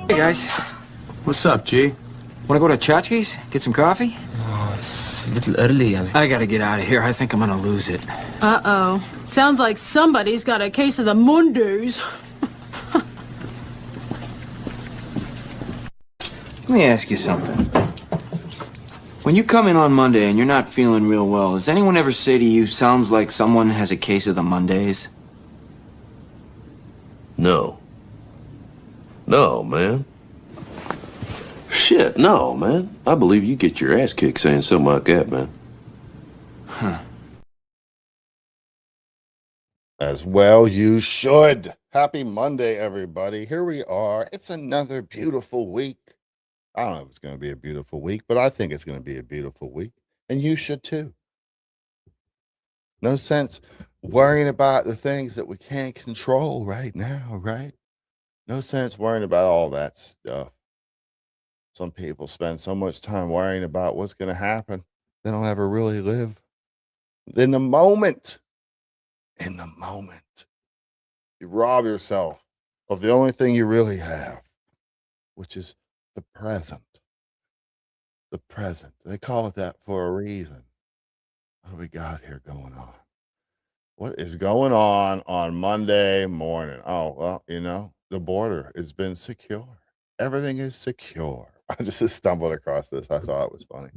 Hey guys, What's up, G? wanna go to Chachki's? Get some coffee? Oh, it's a little early. I gotta get out of here. I think I'm gonna lose it. Uh-oh. Sounds like somebody's got a case of the Mondays. Let me ask you something. When you come in on Monday and you're not feeling real well, does anyone ever say to you, sounds like someone has a case of the Mondays? No. No, man. Shit, no, man. I believe you get your ass kicked saying something like that, man. Huh. As well, you should. Happy Monday, everybody. Here we are. It's another beautiful week. I don't know if it's going to be a beautiful week, but I think it's going to be a beautiful week. And you should too. No sense worrying about the things that we can't control right now, right? No sense worrying about all that stuff. Some people spend so much time worrying about what's going to happen, they don't ever really live in the moment. In the moment. You rob yourself of the only thing you really have, which is the present. The present. They call it that for a reason. What do we got here going on? What is going on Monday morning? Oh, well, the border has been secure. Everything is secure. I just stumbled across this. I thought it was funny.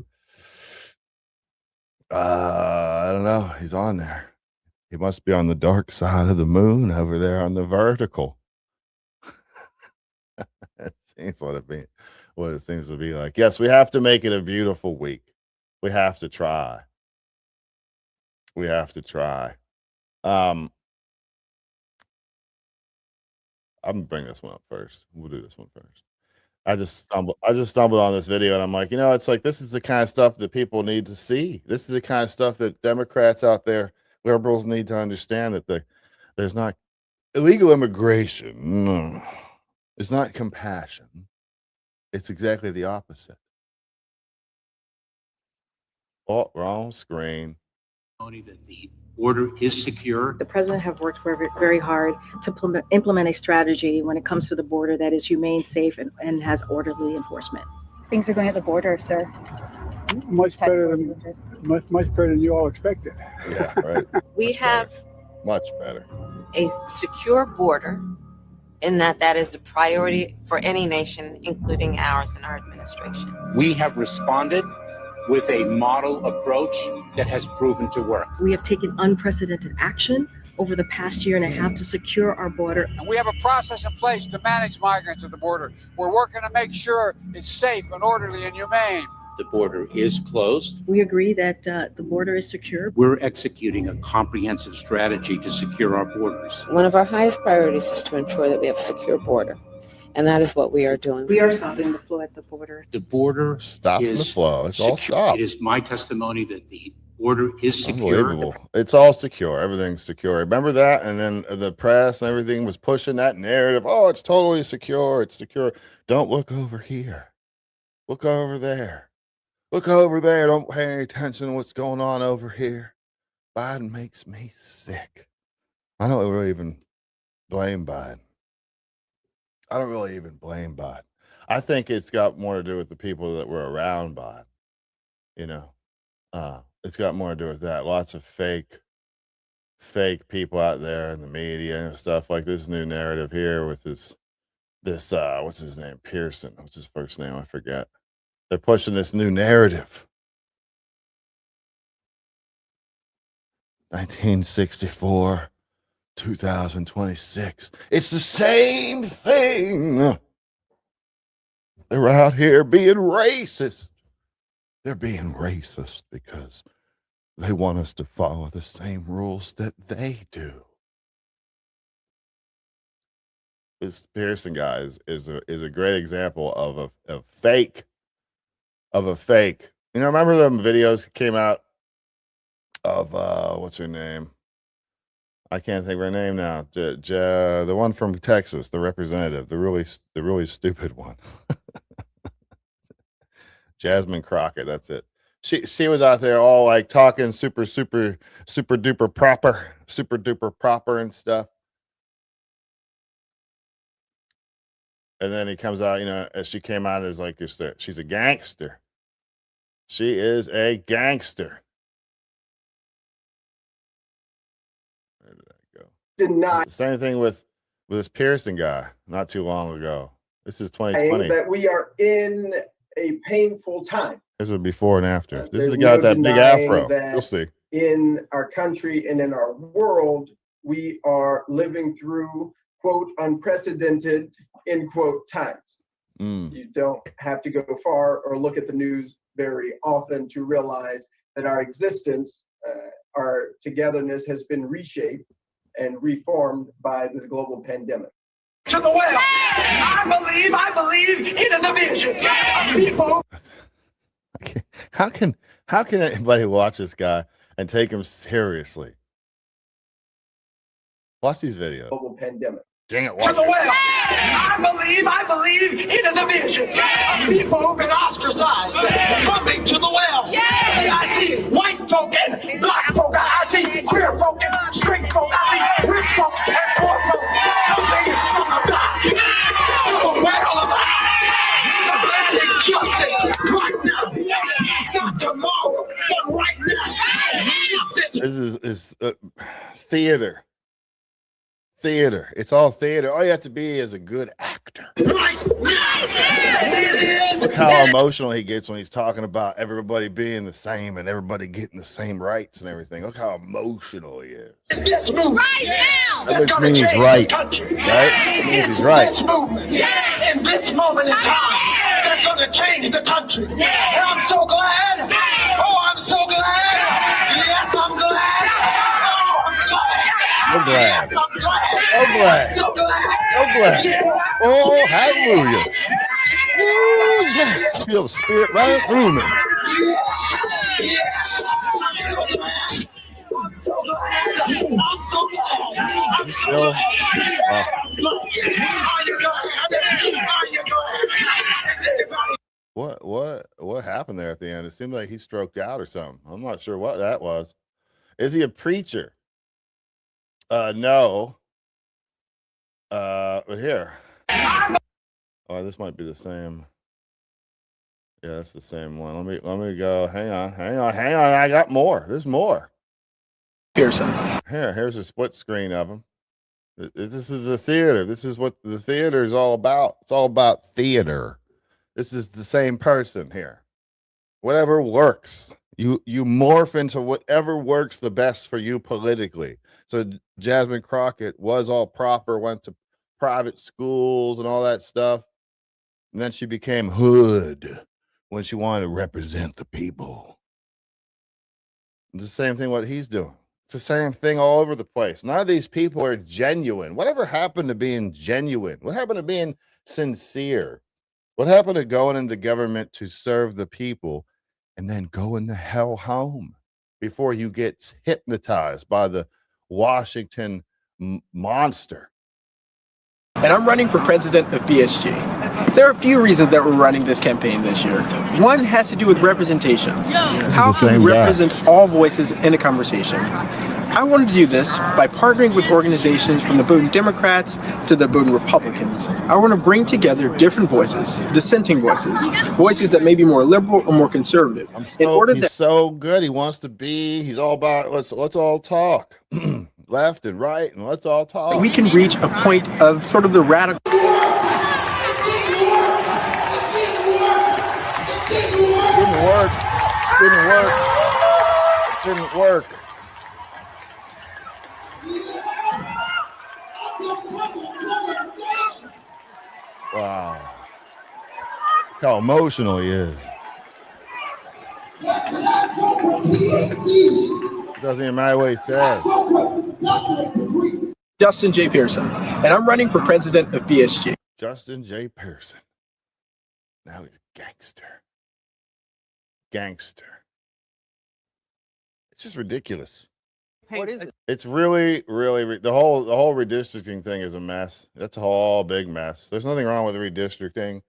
I don't know. He's on there. He must be on the dark side of the moon over there on the vertical. It seems what it seems to be like. Yes, we have to make it a beautiful week. We have to try. We have to try. I'm gonna bring this one up first. We'll do this one first. I just stumbled on this video and I'm like, it's like this is the kind of stuff that people need to see. This is the kind of stuff that Democrats out there, liberals need to understand that there's not illegal immigration. No. It's not compassion. It's exactly the opposite. Oh, wrong screen. That the border is secure. The president have worked very hard to implement a strategy when it comes to the border that is humane, safe, and has orderly enforcement. Things are going at the border, sir. Much better than you all expected. Yeah, right. We have much better. A secure border in that is a priority for any nation, including ours and our administration. We have responded with a model approach that has proven to work. We have taken unprecedented action over the past year and a half to secure our border. And we have a process in place to manage migrants at the border. We're working to make sure it's safe and orderly and humane. The border is closed. We agree that the border is secure. We're executing a comprehensive strategy to secure our borders. One of our highest priorities is to ensure that we have a secure border. And that is what we are doing. We are stopping the flow at the border. The border Stopping the flow. It's all secure. stopped. It is my testimony that the border is secure. Unbelievable. It's all secure. Everything's secure. Remember that? And then the press and everything was pushing that narrative. Oh, it's totally secure. It's secure. Don't look over here. Look over there. Look over there. Don't pay any attention to what's going on over here. Biden makes me sick. I don't really even blame Biden. I don't really even blame Biden. I think it's got more to do with the people that were around Biden. It's got more to do with that. Lots of fake people out there in the media and stuff, like this new narrative here with this what's his name? Pearson. What's his first name? I forget. They're pushing this new narrative. 1964, 2026. It's the same thing. They're out here being racist. They're being racist because they want us to follow the same rules that they do. This Pearson guy is a great example of a fake. Remember them videos that came out of what's her name? I can't think of her name now. The one from Texas, the representative, the really stupid one. Jasmine Crockett, that's it. She was out there all like talking super duper proper and stuff. And then he comes out, as she came out as like, she's a gangster. She is a gangster. Where did that go? Deny Same thing with this Pearson guy not too long ago. This is 2020. that we are in a painful time. This was before and after. This is There's the guy with no that big denying afro. that You'll see. in our country and in our world, we are living through, quote, unprecedented, end quote, times. You don't have to go far or look at the news very often to realize that our existence, our togetherness has been reshaped and reformed by this global pandemic. To the well. I believe it is a vision. People. How can anybody watch this guy and take him seriously? Watch these videos. Global pandemic. Dang it, To watch the it. well. I believe it is a vision. People who've been ostracized coming to the well. I see white folk and black folk. I see queer folk and straight folk. I see rich folk and poor folk coming from the back to the well of demanding justice right now. Not tomorrow, but right now. Justice. This is theater. Theater. It's all theater. All you have to be is a good actor. Look how emotional he gets when he's talking about everybody being the same and everybody getting the same rights and everything. Look how emotional he is. This movement right now. That means he's right. Right? That means he's right. This movement, in this moment in time, they're going to change the country. And I'm so glad. Oh, I'm so glad. Yes, I'm glad. Oh, I'm glad. I'm glad. Yes, I'm glad. So glad. So glad. So glad. Oh, hallelujah. Oh, yes. Feel the spirit right through me. Still, what happened there at the end? It seemed like he stroked out or something. I'm not sure what that was. Is he a preacher? No. But here. Oh, this might be the same. Yeah, that's the same one. Let me go. Hang on. I got more. There's more. Pearson. Here's a split screen of him. This is the theater. This is what the theater is all about. It's all about theater. This is the same person here. Whatever works. You morph into whatever works the best for you politically. So Jasmine Crockett was all proper, went to private schools and all that stuff. And then she became hood when she wanted to represent the people. It's the same thing what he's doing. It's the same thing all over the place. None of these people are genuine. Whatever happened to being genuine? What happened to being sincere? What happened to going into government to serve the people and then going the hell home before you get hypnotized by the Washington monster? And I'm running for president of BSG. There are a few reasons that we're running this campaign this year. One has to do with representation. How can we represent all voices in a conversation? I wanted to do this by partnering with organizations from the Boone Democrats to the Boone Republicans. I want to bring together different voices, dissenting voices, voices that may be more liberal or more conservative. He's so good. He wants to be. He's all about let's all talk, left and right, and let's all talk. We can reach a point of sort of the radical. Didn't work. Wow. Look how emotional he is. It doesn't even matter what he says. Justin J. Pearson, and I'm running for president of BSG. Justin J. Pearson. Now he's gangster. It's just ridiculous. What is it? It's really the whole redistricting thing is a mess. That's a whole big mess. There's nothing wrong with redistricting.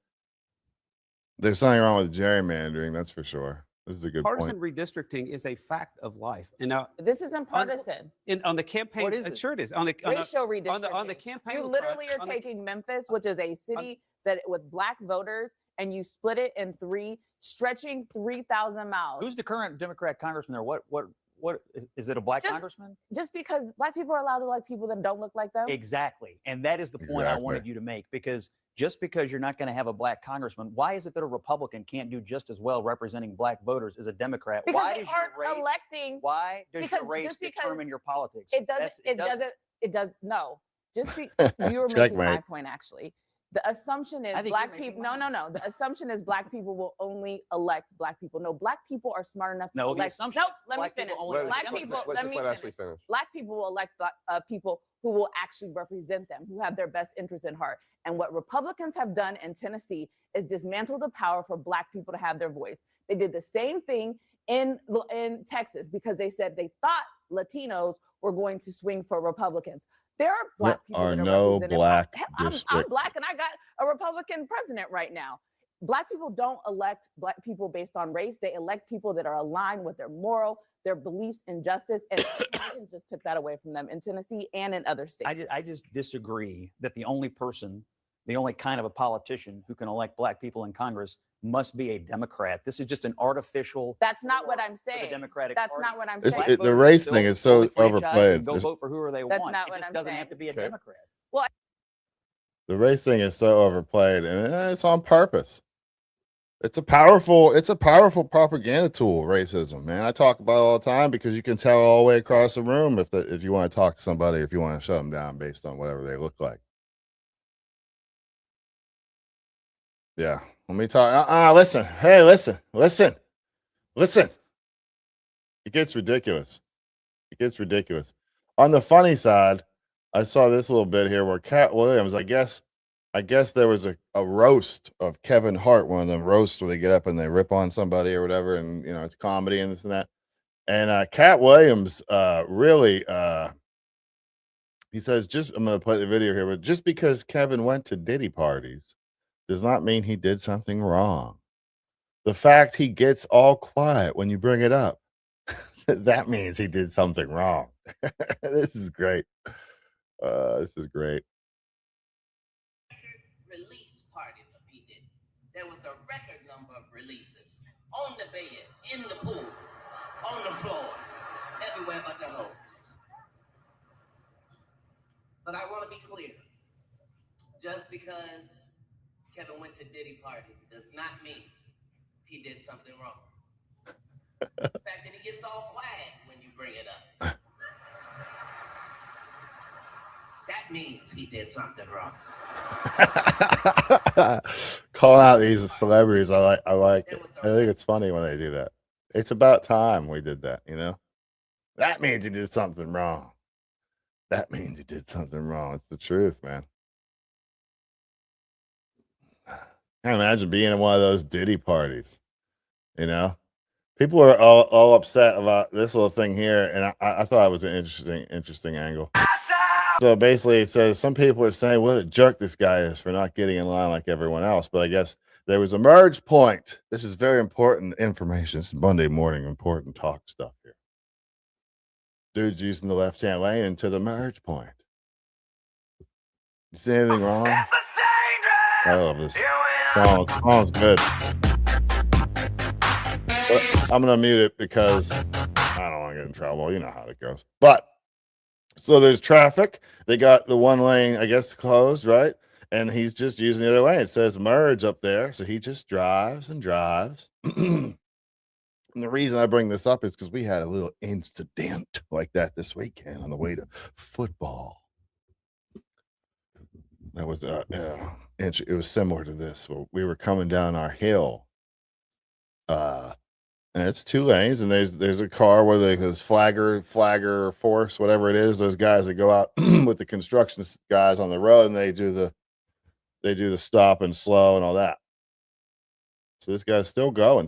There's something wrong with gerrymandering, that's for sure. This is a good partisan point. redistricting is a fact of life. And now This isn't partisan. on the campaign, What is it? sure it is. On the Racial redistricting. on the campaign, You literally are taking Memphis, which is a city that with black voters, and you split it in three, stretching 3,000 miles. Who's the current Democrat congressman there? What is it a black congressman? Just because black people are allowed to like people that don't look like them. Exactly. And that is the point I wanted you to make, because just because you're not going to have a black congressman, why is it that a Republican can't do just as well representing black voters as a Democrat? Because why they does aren't your race, electing. Why does your race determine your politics? It doesn't. No. Just you were making Checkmate. my point, actually. The assumption is black people. No. The assumption is black people will only elect black people. No, black people are smart enough to elect. No, let me finish. Black people. Let me finish. Black people will elect people who will actually represent them, who have their best interests in heart. And what Republicans have done in Tennessee is dismantle the power for black people to have their voice. They did the same thing in Texas because they said they thought Latinos were going to swing for Republicans. There are black people There are that are no represented. black I'm districts. black and I got a Republican president right now. Black people don't elect black people based on race. They elect people that are aligned with their their beliefs in justice. And Republicans just took that away from them in Tennessee and in other states. I just disagree that the only kind of a politician who can elect black people in Congress must be a Democrat. This is just an artificial. That's not what I'm saying. The Democratic That's Party. not what I'm It's- saying. the race thing is so overplayed. Go vote for whoever they That's want. not It what just I'm doesn't saying. have to be a Democrat. Well, The race thing is so overplayed, and it's on purpose. It's a powerful propaganda tool, racism, man. I talk about it all the time because you can tell all the way across the room if you want to talk to somebody, if you want to shut them down based on whatever they look like. Yeah. Let me talk. Listen. Hey, listen. It gets ridiculous. On the funny side, I saw this little bit here where Cat Williams, I guess there was a roast of Kevin Hart, one of them roasts where they get up and they rip on somebody or whatever, and it's comedy and this and that. And Cat Williams really he says, I'm gonna play the video here, but just because Kevin went to Diddy parties does not mean he did something wrong. The fact he gets all quiet when you bring it up, that means he did something wrong. This is great. Release party for P. Diddy. There was a record number of releases on the bed, in the pool, on the floor, everywhere but the hose. But I want to be clear. Just because Kevin went to Diddy parties does not mean he did something wrong. The fact that he gets all quiet when you bring it up, that means he did something wrong. Calling out these celebrities, I like it. I think it's funny when they do that. It's about time we did that, That means you did something wrong. It's the truth, man. I imagine being in one of those Diddy parties, People are all upset about this little thing here, and I thought it was an interesting angle. So basically, it says some people are saying what a jerk this guy is for not getting in line like everyone else. But I guess there was a merge point. This is very important information. It's Monday morning, important talk stuff here. Dude's using the left-hand lane into the merge point. You see anything wrong? I love this. Song's good. But I'm going to mute it because I don't want to get in trouble. You know how it goes. But so there's traffic. They got the one lane, I guess, closed, right? And he's just using the other lane. It says merge up there. So he just drives and drives. And the reason I bring this up is because we had a little incident like that this weekend on the way to football. That was, it was similar to this. We were coming down our hill. And it's two lanes, and there's a car where there's flagger, force, whatever it is. Those guys that go out with the construction guys on the road, and they do the stop and slow and all that. So this guy's still going.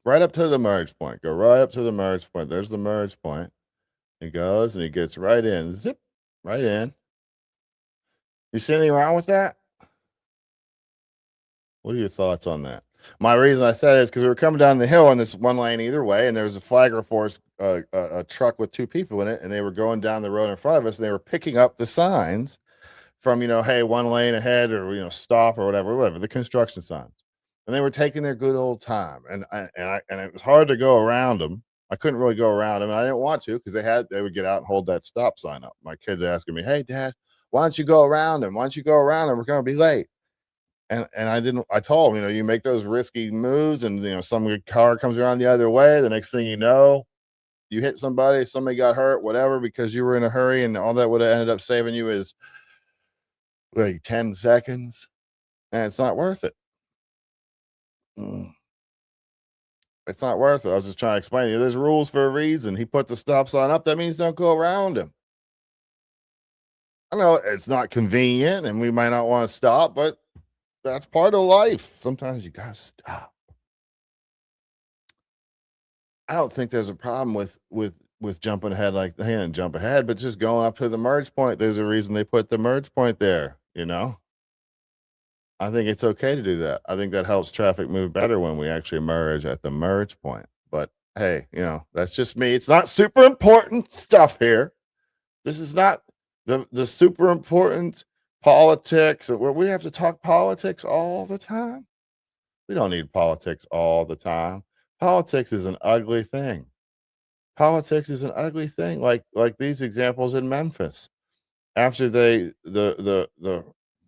Right up to the merge point. Go right up to the merge point. There's the merge point. He goes and he gets right in. Zip, right in. You see anything wrong with that? What are your thoughts on that? My reason I said it is because we were coming down the hill in this one lane either way, and there was a flagger force, a truck with 2 people in it, and they were going down the road in front of us, and they were picking up the signs from, hey, 1 lane ahead, or stop, or whatever, the construction signs, and they were taking their good old time, and it was hard to go around them. I couldn't really go around them, and I didn't want to because they would get out and hold that stop sign up. My kids asking me, "Hey, Dad, why don't you go around them? Why don't you go around them? We're going to be late." And I didn't. I told them, you make those risky moves, and some car comes around the other way. The next thing you know, you hit somebody got hurt, whatever, because you were in a hurry, and all that would have ended up saving you is like 10 seconds, and it's not worth it. It's not worth it. I was just trying to explain to you. There's rules for a reason. He put the stop sign up. That means don't go around him. I know it's not convenient, and we might not want to stop, but that's part of life. Sometimes you gotta stop. I don't think there's a problem with jumping ahead like they didn't jump ahead, but just going up to the merge point. There's a reason they put the merge point there. I think it's okay to do that. I think that helps traffic move better when we actually merge at the merge point. But hey, that's just me. It's not super important stuff here. This is not the super important politics, where we have to talk politics all the time. We don't need politics all the time. Politics is an ugly thing. Politics is an ugly thing. Like these examples in Memphis. After the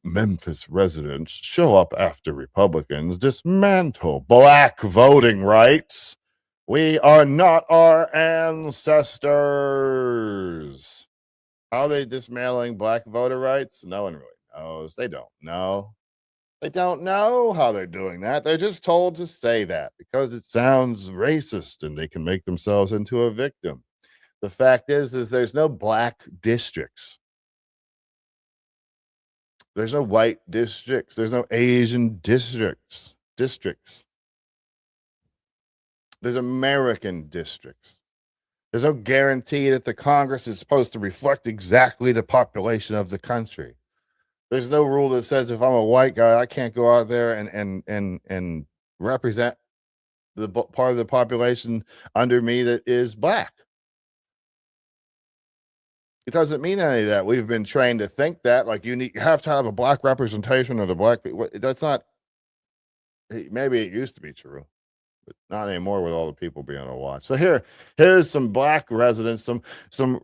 Memphis residents show up after Republicans dismantle Black voting rights. We are not our ancestors. How are they dismantling Black voter rights? No one really knows. They don't know. They don't know how they're doing that. They're just told to say that because it sounds racist and they can make themselves into a victim. The fact is there's no Black districts. There's no white districts. There's no Asian districts. There's American districts. There's no guarantee that the Congress is supposed to reflect exactly the population of the country. There's no rule that says if I'm a white guy, I can't go out there and represent the part of the population under me that is Black. It doesn't mean any of that. We've been trained to think that, like, you have to have a Black representation of the Black people. That's not. Maybe it used to be true, but not anymore with all the people being on watch. So here's some Black residents, some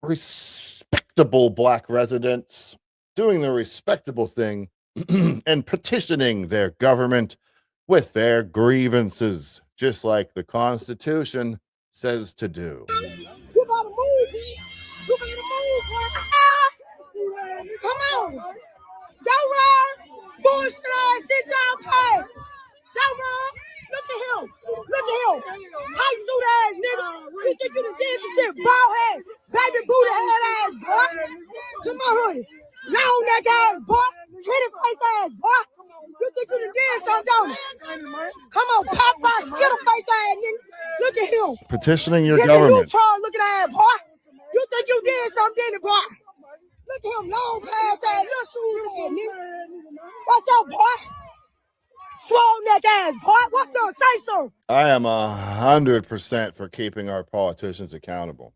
respectable Black residents doing the respectable thing and petitioning their government with their grievances, just like the Constitution says to do. You gotta move, man. You gotta move, man. Come on. Don't run. Bullshit ass shit y'all pay. Don't run. Look at him. Tight suit ass nigga. You think you done did some shit? Bald head. Baby booty head ass boy. Come on, hoodie. Long neck ass boy. Titty face ass boy. You think you done did something, don't you? Come on, Popeye, skittle face ass nigga. Look at him. Petitioning your Jimmy government. Neutron looking at boy. You think you did something, didn't you, boy? Look at him, long pants ass, little shoes ass nigga. What's up, boy? Swole neck ass boy. What's up? Say so. I am 100% for keeping our politicians accountable.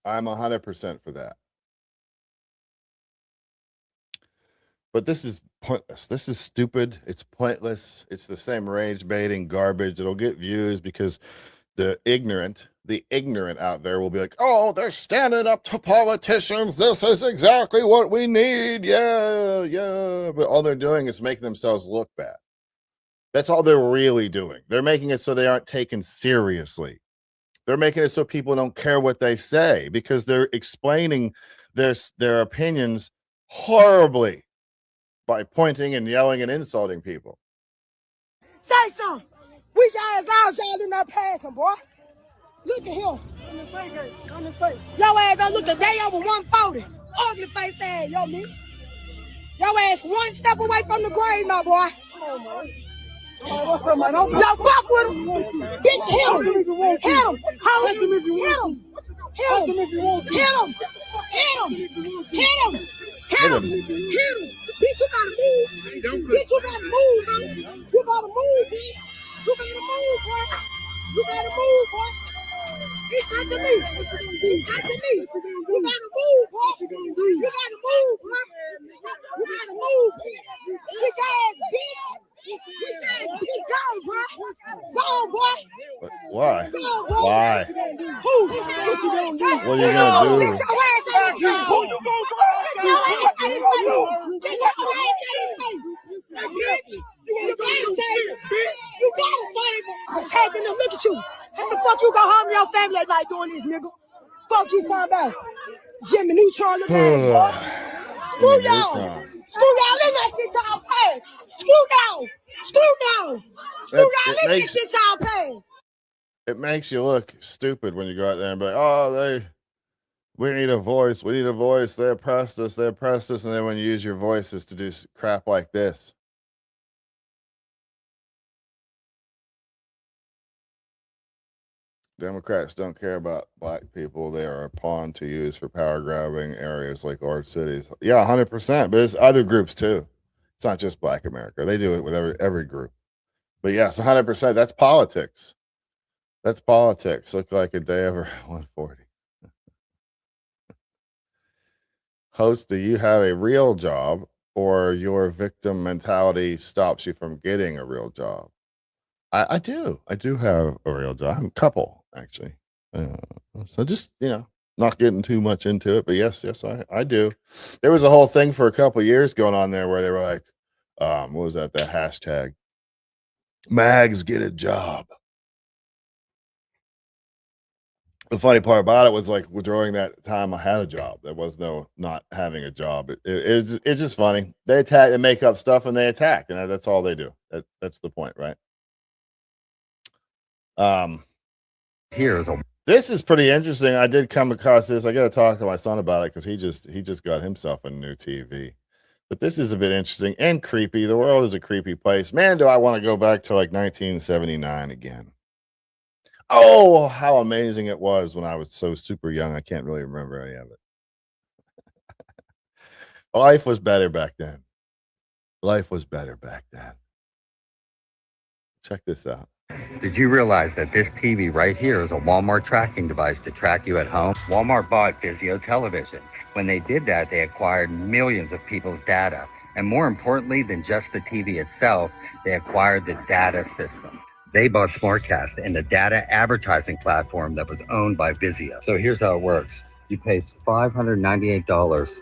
I'm 100% for that. But this is pointless. This is stupid. It's pointless. It's the same rage baiting garbage. It'll get views because the ignorant out there will be like, oh, they're standing up to politicians. This is exactly what we need. Yeah. But all they're doing is making themselves look bad. That's all they're really doing. They're making it so they aren't taken seriously. They're making it so people don't care what they say because they're explaining their opinions horribly by pointing and yelling and insulting people. Say something. We guys outside in that passing, boy. Look at him. Your ass don't look a day over 140. Ugly face ass, yo, nigga. Your ass one step away from the grave, my boy. What's up, man? Yo, fuck with him. Bitch, hit him. Hit him. Hit him. Hit him. Hit him. Hit him. Hit him. Hit him. Hit him. Hit him. Bitch, you gotta move. Bitch, you gotta move, man. You gotta move, bitch. You gotta move, boy. You gotta move, boy. It's not to me. It's not to me. You gotta move, boy. You gotta move, boy. You gotta move, bitch. Big ass bitch. Big ass bitch. Go, boy. Go, boy. Why? Go, boy. Why? Who? What you gonna do? What are you gonna do? Get your ass out of here. Who you gonna go? Get your ass out of here. Get your ass out of here. Bitch. You gotta save him. You gotta save him. I'm taking him. Look at you. How the fuck you go home to your family at night doing this, nigga? Fuck you talking about? Jimmy Neutron, look at him, boy. Screw y'all. Screw y'all. Let that shit y'all pay. Screw y'all. Screw y'all. Screw y'all. Let that shit y'all pay. It makes you look stupid when you go out there and be like, oh, we need a voice. We need a voice. They oppressed us. They oppressed us. And then when you use your voices to do crap like this. Democrats don't care about black people. They are a pawn to use for power grabbing areas like large cities. Yeah, 100%. But it's other groups too. It's not just Black America. They do it with every group. But yes, 100%. That's politics. That's politics. Look like a day over 140. Host, do you have a real job or your victim mentality stops you from getting a real job? I do. I do have a real job. I'm a couple, actually. So just, not getting too much into it. But yes, I do. There was a whole thing for a couple of years going on there where they were like, what was that? The hashtag, Mags get a job. The funny part about it was like during that time I had a job. There was no not having a job. It's just funny. They attack, they make up stuff and they attack. And that's all they do. That's the point, right? This is pretty interesting. I did come across this. I got to talk to my son about it because he just got himself a new TV. But this is a bit interesting and creepy. The world is a creepy place. Man, do I want to go back to like 1979 again. Oh, how amazing it was when I was so super young. I can't really remember any of it. Life was better back then. Life was better back then. Check this out. Did you realize that this TV right here is a Walmart tracking device to track you at home? Walmart bought Vizio Television. When they did that, they acquired millions of people's data. And more importantly than just the TV itself, they acquired the data system. They bought SmartCast and the data advertising platform that was owned by Vizio. So here's how it works. You pay $598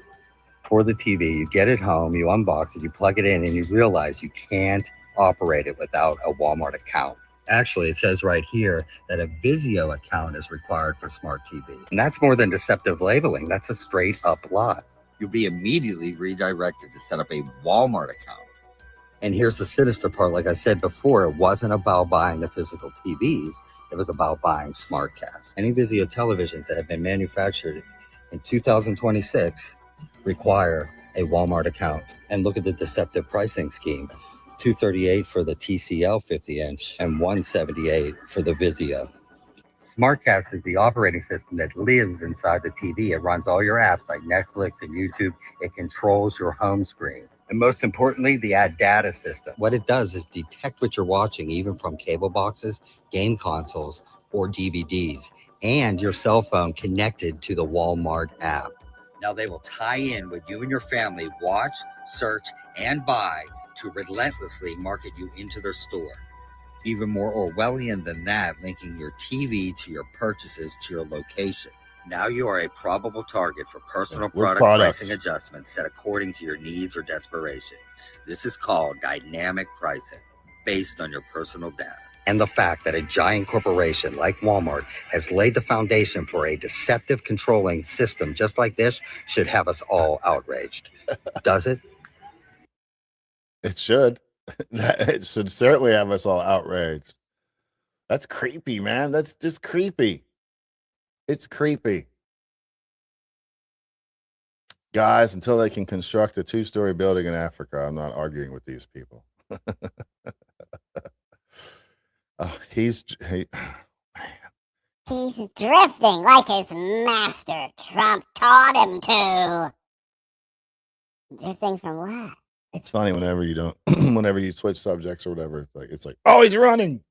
for the TV, you get it home, you unbox it, you plug it in, and you realize you can't operate it without a Walmart account. Actually, it says right here that a Vizio account is required for smart TV. And that's more than deceptive labeling. That's a straight up lie. You'll be immediately redirected to set up a Walmart account. And here's the sinister part. Like I said before, it wasn't about buying the physical TVs. It was about buying SmartCast. Any Vizio televisions that have been manufactured in 2026 require a Walmart account. And look at the deceptive pricing scheme. $238 for the TCL 50-inch and $178 for the Vizio. SmartCast is the operating system that lives inside the TV. It runs all your apps like Netflix and YouTube. It controls your home screen. And most importantly, the ad data system. What it does is detect what you're watching, even from cable boxes, game consoles, or DVDs, and your cell phone connected to the Walmart app. Now they will tie in what you and your family watch, search, and buy to relentlessly market you into their store. Even more Orwellian than that, linking your TV to your purchases to your location. Now you are a probable target for personal product pricing adjustments set according to your needs or desperation. This is called dynamic pricing, based on your personal data. And the fact that a giant corporation like Walmart has laid the foundation for a deceptive controlling system just like this should have us all outraged. Does it? It should. It should certainly have us all outraged. That's creepy, man. That's just creepy. It's creepy. Guys, until they can construct a 2-story building in Africa, I'm not arguing with these people. He's drifting like his master Trump taught him to. Drifting from what? It's funny whenever you don't, whenever you switch subjects or whatever. It's like, oh, he's running.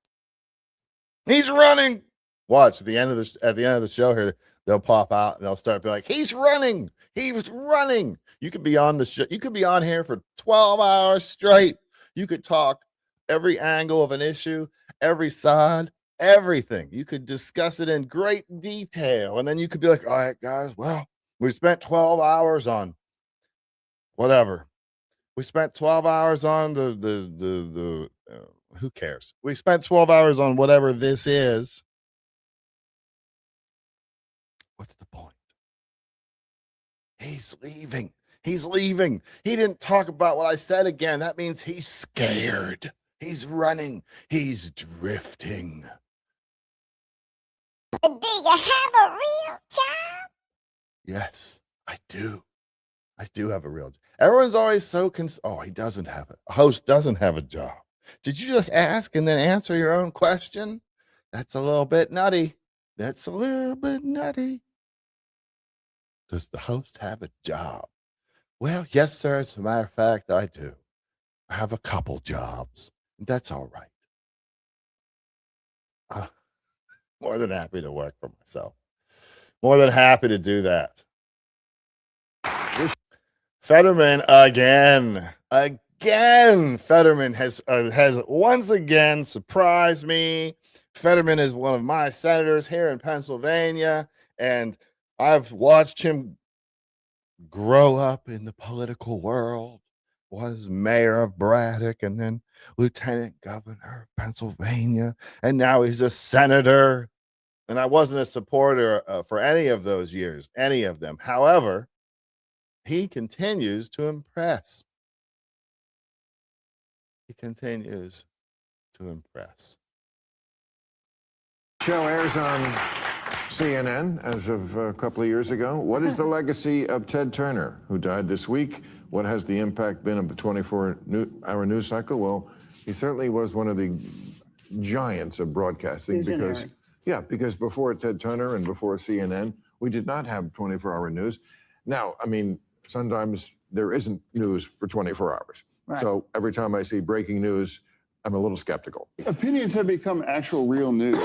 He's running. Watch at the end of the show here, they'll pop out and they'll start be like, he's running. He's running. You could be on the show. You could be on here for 12 hours straight. You could talk every angle of an issue, every side, everything. You could discuss it in great detail. And then you could be like, all right, guys, well, we spent 12 hours on whatever. We spent 12 hours on the who cares? We spent 12 hours on whatever this is. What's the point? He's leaving. He's leaving. He didn't talk about what I said again. That means he's scared. He's running. He's drifting. Do you have a real job? Yes, I do. I do have a real job. Everyone's always so he doesn't have it. A host doesn't have a job. Did you just ask and then answer your own question? That's a little bit nutty. That's a little bit nutty. Does the host have a job? Well, yes, sir. As a matter of fact, I do. I have a couple jobs. That's all right. More than happy to work for myself. More than happy to do that. Fetterman again. Fetterman has once again surprised me. Fetterman is one of my senators here in Pennsylvania, and I've watched him grow up in the political world. Was mayor of Braddock and then lieutenant governor of Pennsylvania, and now he's a senator. And I wasn't a supporter for any of those years, any of them. However, he continues to impress. He continues to impress. Show airs on CNN as of a couple of years ago. What is the legacy of Ted Turner, who died this week? What has the impact been of the 24-hour news cycle? Well, he certainly was one of the giants of broadcasting because before Ted Turner and before CNN, we did not have 24-hour news. Now, I mean, sometimes there isn't news for 24 hours. Right. So every time I see breaking news, I'm a little skeptical. Opinions have become actual real news.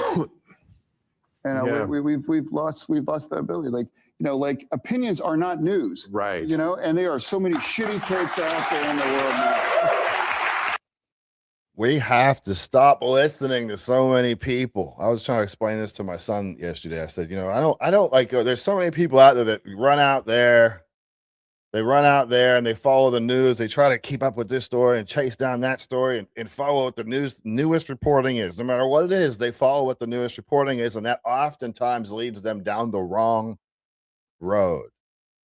And we've lost that ability. Like opinions are not news. Right. And there are so many shitty takes out there in the world now. We have to stop listening to so many people. I was trying to explain this to my son yesterday. I said, I don't like, there's so many people out there that run out there. They run out there and they follow the news. They try to keep up with this story and chase down that story and follow what the newest reporting is. No matter what it is, they follow what the newest reporting is. And that oftentimes leads them down the wrong road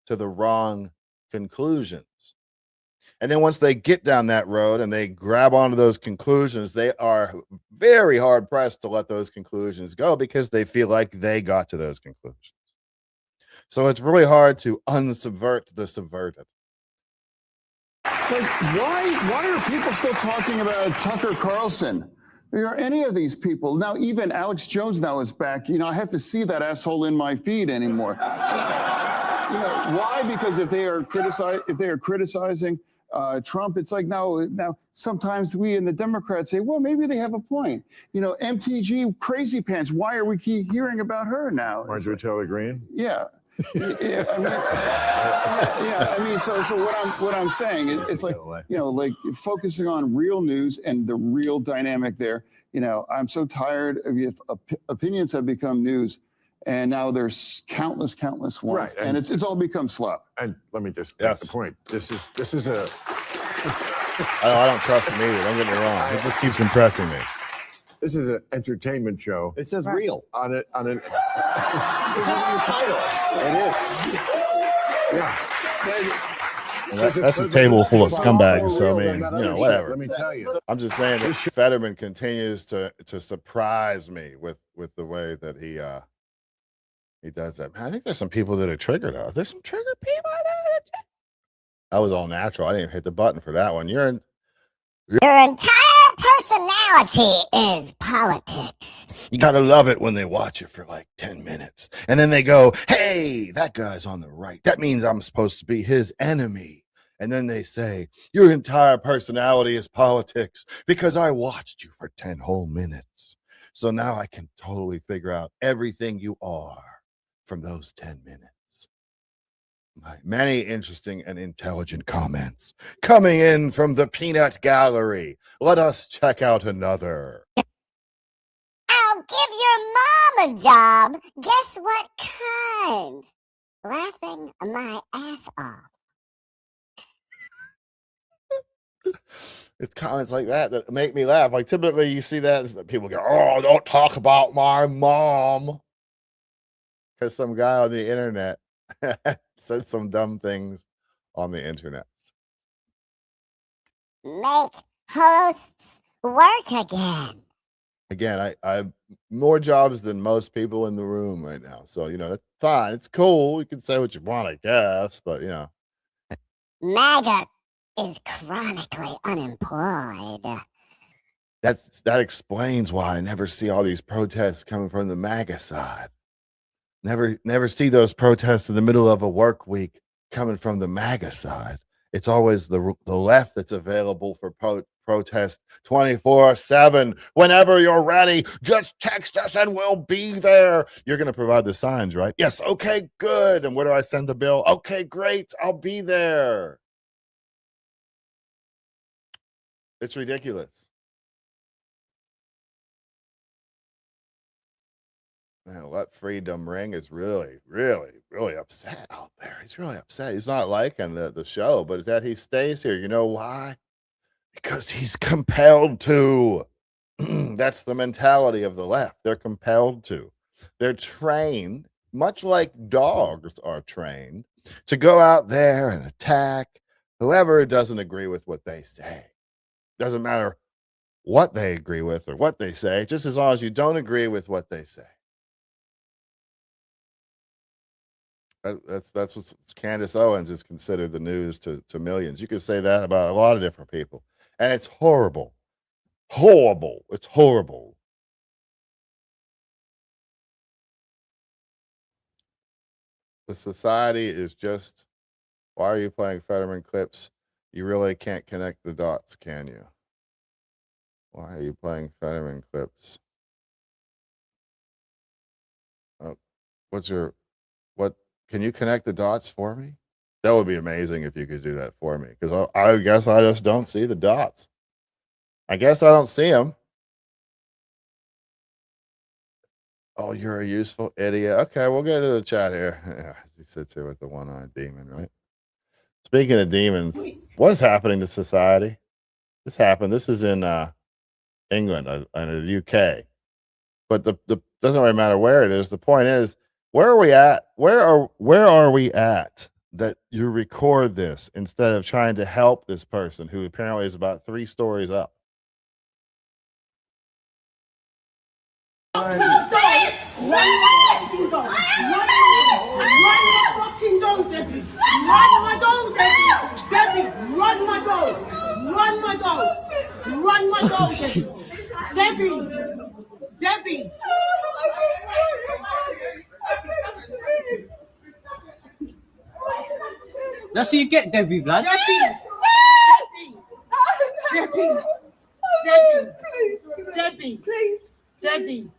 to the wrong conclusions. And then once they get down that road and they grab onto those conclusions, they are very hard pressed to let those conclusions go because they feel like they got to those conclusions. So it's really hard to unsubvert the subverted. Like, why are people still talking about Tucker Carlson? Or any of these people? Now, even Alex Jones now is back. I have to see that asshole in my feed anymore. Why? Because if they are criticizing Trump, it's like now sometimes we in the Democrats say, well, maybe they have a point. MTG Crazy Pants. Why are we keep hearing about her now? Marjorie Taylor Greene. Yeah. So what I'm saying, it's like, like focusing on real news and the real dynamic there. I'm so tired of opinions have become news, and now there's countless ones, right, and it's all become slop. And let me just make the point. This is a. I don't trust him either. Don't get me wrong. It just keeps impressing me. This is an entertainment show. It says real on it. On an title. It is. Yeah. That's a table full of scumbags. So I mean, whatever. Let me tell you. I'm just saying that Fetterman continues to surprise me with the way that he does that. Man, I think there's some people that are triggered. There's some triggered people. That was all natural. I didn't even hit the button for that one. Your entire personality is politics. You gotta love it when they watch it for like 10 minutes. And then they go, hey, that guy's on the right. That means I'm supposed to be his enemy. And then they say, your entire personality is politics because I watched you for 10 whole minutes. So now I can totally figure out everything you are from those 10 minutes. Many interesting and intelligent comments coming in from the peanut gallery. Let us check out another. I'll give your mom a job. Guess what kind? Laughing my ass off. It's comments like that make me laugh. Like typically you see that people go, oh, don't talk about my mom. Because some guy on the internet said some dumb things on the internet. Make hosts work again. Again, I have more jobs than most people in the room right now. So, that's fine. It's cool. You can say what you want, I guess. But, MAGA is chronically unemployed. That explains why I never see all these protests coming from the MAGA side. Never see those protests in the middle of a work week coming from the MAGA side. It's always the left that's available for protest 24/7. Whenever you're ready, just text us and we'll be there. You're going to provide the signs, right? Yes. Okay, good. And where do I send the bill? Okay, great. I'll be there. It's ridiculous. Man, Let Freedom Ring is really, really, really upset out there. He's really upset. He's not liking the show, but it's that he stays here. You know why? Because he's compelled to. That's the mentality of the left. They're compelled to. They're trained, much like dogs are trained, to go out there and attack whoever doesn't agree with what they say. Doesn't matter what they agree with or what they say, just as long as you don't agree with what they say. That's what Candace Owens is considered the news to millions. You could say that about a lot of different people. And it's horrible. Horrible. It's horrible. The society is just, why are you playing Fetterman clips? You really can't connect the dots, can you? Why are you playing Fetterman clips? Can you connect the dots for me? That would be amazing if you could do that for me, because I guess I just don't see the dots. I guess I don't see them. Oh, you're a useful idiot. Okay, we'll go to the chat here. Yeah, he sits here with the one-eyed demon, right? Speaking of demons, what is happening to society? This happened. This is in England and the UK. But the doesn't really matter where it is. The point is, where are we at? Where are we at that you record this instead of trying to help this person who apparently is about 3 stories up? Run my fucking go, Debbie. Run my go, Debbie. Debbie, run my go. Run my go. Run my go, Debbie. Debbie. That's what you get, Debbie, blood. Debbie, please. Debbie,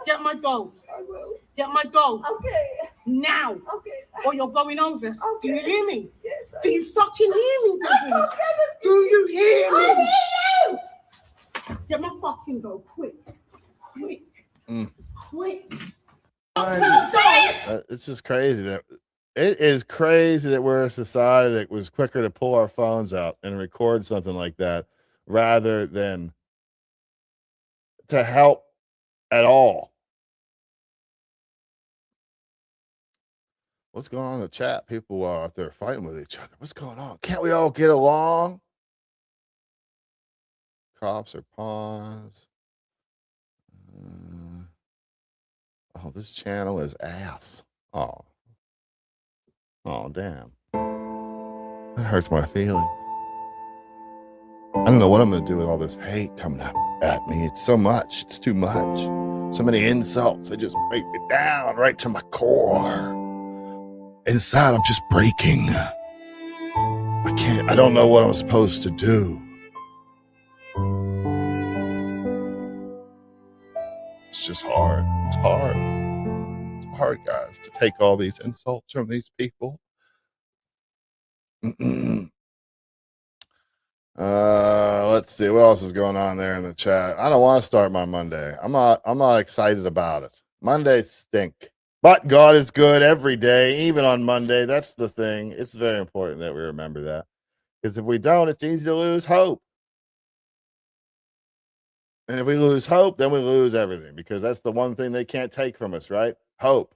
get my gold. Get my gold. Okay. Now. Okay. Or you're going over. Okay. Do you hear me? Yes. Do you fucking hear me, Debbie? Do you hear me? I hear you. Get my fucking gold, quick. Quick. Quick. It's just crazy that it is crazy that we're a society that was quicker to pull our phones out and record something like that rather than to help at all. What's going on in the chat? People are out there fighting with each other. What's going on? Can't we all get along? Cops are pawns. Oh, this channel is ass. Oh, damn. That hurts my feelings. I don't know what I'm going to do with all this hate coming up at me. It's so much. It's too much. So many insults. They just break me down right to my core. Inside, I'm just breaking. I I don't know what I'm supposed to do. It's just hard. It's hard. It's hard, guys, to take all these insults from these people. Let's see what else is going on there in the chat. I don't want to start my Monday. I'm not excited about it. Mondays stink. But God is good every day, even on Monday. That's the thing. It's very important that we remember that. Because if we don't, it's easy to lose hope. And if we lose hope, then we lose everything. Because that's the one thing they can't take from us, right? Hope.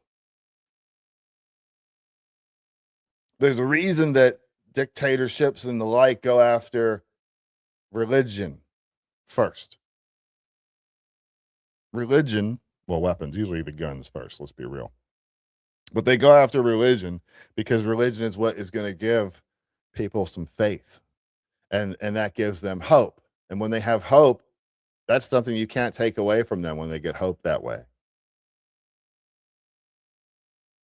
There's a reason that dictatorships and the like go after religion first. Religion, well, weapons, usually the guns first, let's be real. But they go after religion because religion is what is going to give people some faith. And that gives them hope. And when they have hope, that's something you can't take away from them when they get hope that way.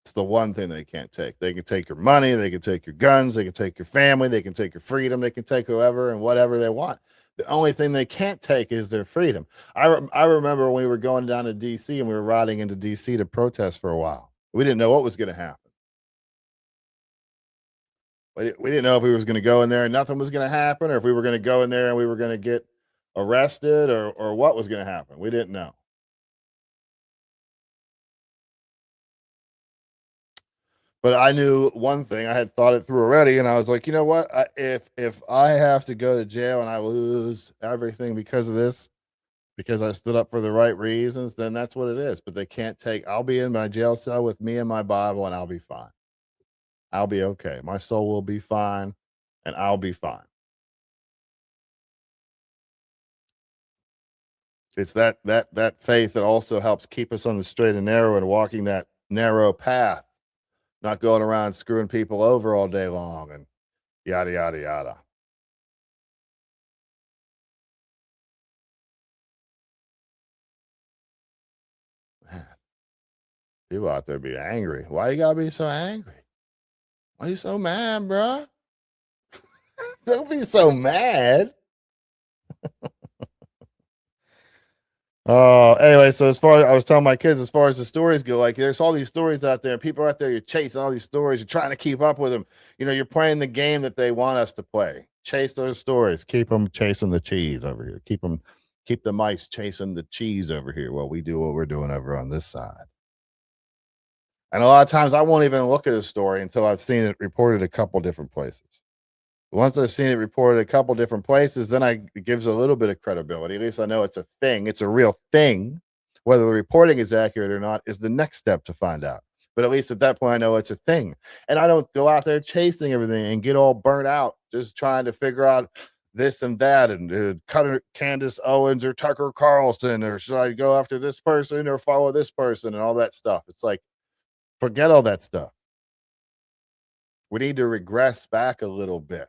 It's the one thing they can't take. They can take your money, they can take your guns, they can take your family, they can take your freedom, they can take whoever and whatever they want. The only thing they can't take is their freedom. I remember when we were going down to D.C. and we were riding into D.C. to protest for a while. We didn't know what was going to happen. We didn't know if we was going to go in there and nothing was going to happen, or if we were going to go in there and we were going to get arrested, or what was going to happen. We didn't know. But I knew one thing. I had thought it through already, and I was like, you know what? If I have to go to jail and I lose everything because of this, because I stood up for the right reasons, then that's what it is. But they can't take. I'll be in my jail cell with me and my Bible, and I'll be fine. I'll be okay. My soul will be fine, and I'll be fine. It's that faith that also helps keep us on the straight and narrow and walking that narrow path. Not going around screwing people over all day long and yada, yada, yada. Man, people out there be angry. Why you gotta be so angry? Why you so mad, bro? Don't be so mad. Anyway, so as far as I was telling my kids, as far as the stories go, like there's all these stories out there, people out there, you're chasing all these stories, you're trying to keep up with them. You know, you're playing the game that they want us to play. Chase those stories, keep them chasing the cheese over here. Keep the mice chasing the cheese over here while we do what we're doing over on this side. And a lot of times I won't even look at a story until I've seen it reported a couple different places. Once I've seen it reported a couple different places, then it gives a little bit of credibility. At least I know it's a thing. It's a real thing. Whether the reporting is accurate or not is the next step to find out. But at least at that point, I know it's a thing. And I don't go out there chasing everything and get all burnt out just trying to figure out this and that and Candace Owens or Tucker Carlson, or should I go after this person or follow this person and all that stuff. It's like, forget all that stuff. We need to regress back a little bit.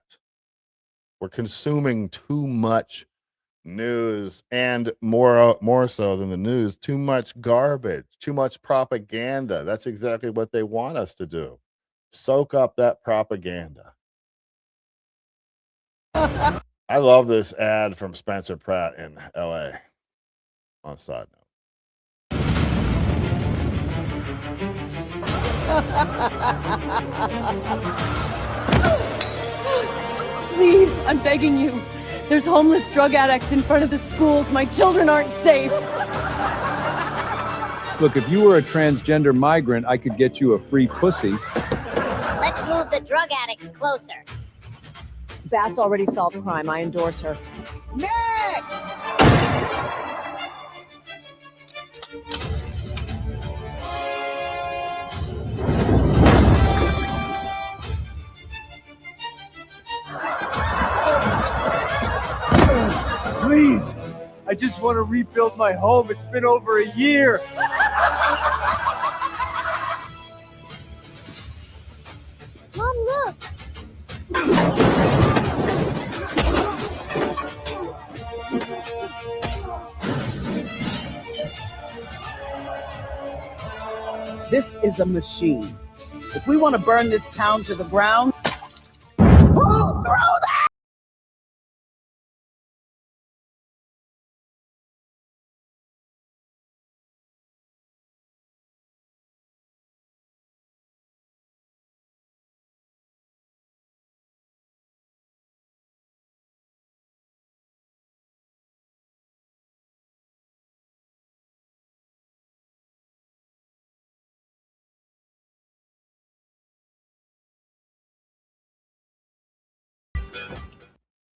We're consuming too much news, and more so than the news, too much garbage, too much propaganda. That's exactly what they want us to do. Soak up that propaganda. I love this ad from Spencer Pratt in LA. On a side note. Please, I'm begging you. There's homeless drug addicts in front of the schools. My children aren't safe. Look, if you were a transgender migrant, I could get you a free pussy. Let's move the drug addicts closer. Bass already solved crime. I endorse her. Next! Please, I just want to rebuild my home. It's been over a year. Mom, look. This is a machine. If we want to burn this town to the ground, oh, throw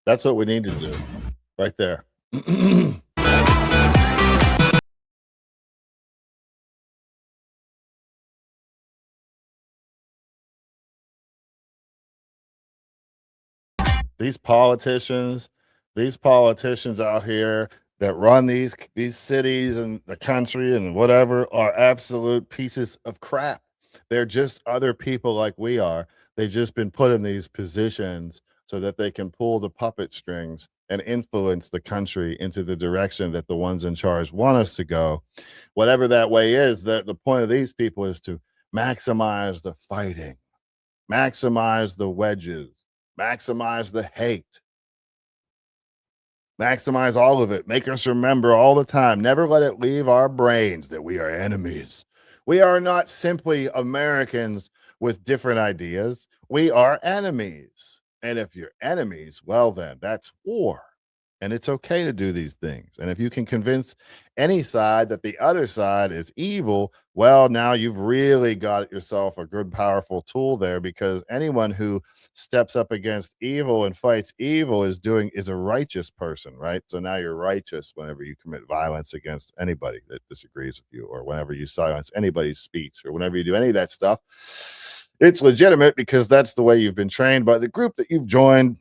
That's what we need to do right there. These politicians out here that run these cities and the country and whatever are absolute pieces of crap. They're just other people like we are. They've just been put in these positions so that they can pull the puppet strings and influence the country into the direction that the ones in charge want us to go. Whatever that way is, the point of these people is to maximize the fighting, maximize the wedges, maximize the hate, maximize all of it. Make us remember all the time. Never let it leave our brains that we are enemies. We are not simply Americans with different ideas. We are enemies. And if you're enemies, well, then that's war. And it's okay to do these things. And if you can convince any side that the other side is evil, well, now you've really got yourself a good, powerful tool there, because anyone who steps up against evil and fights evil is a righteous person, right? So now you're righteous whenever you commit violence against anybody that disagrees with you, or whenever you silence anybody's speech, or whenever you do any of that stuff. It's legitimate because that's the way you've been trained by the group that you've joined.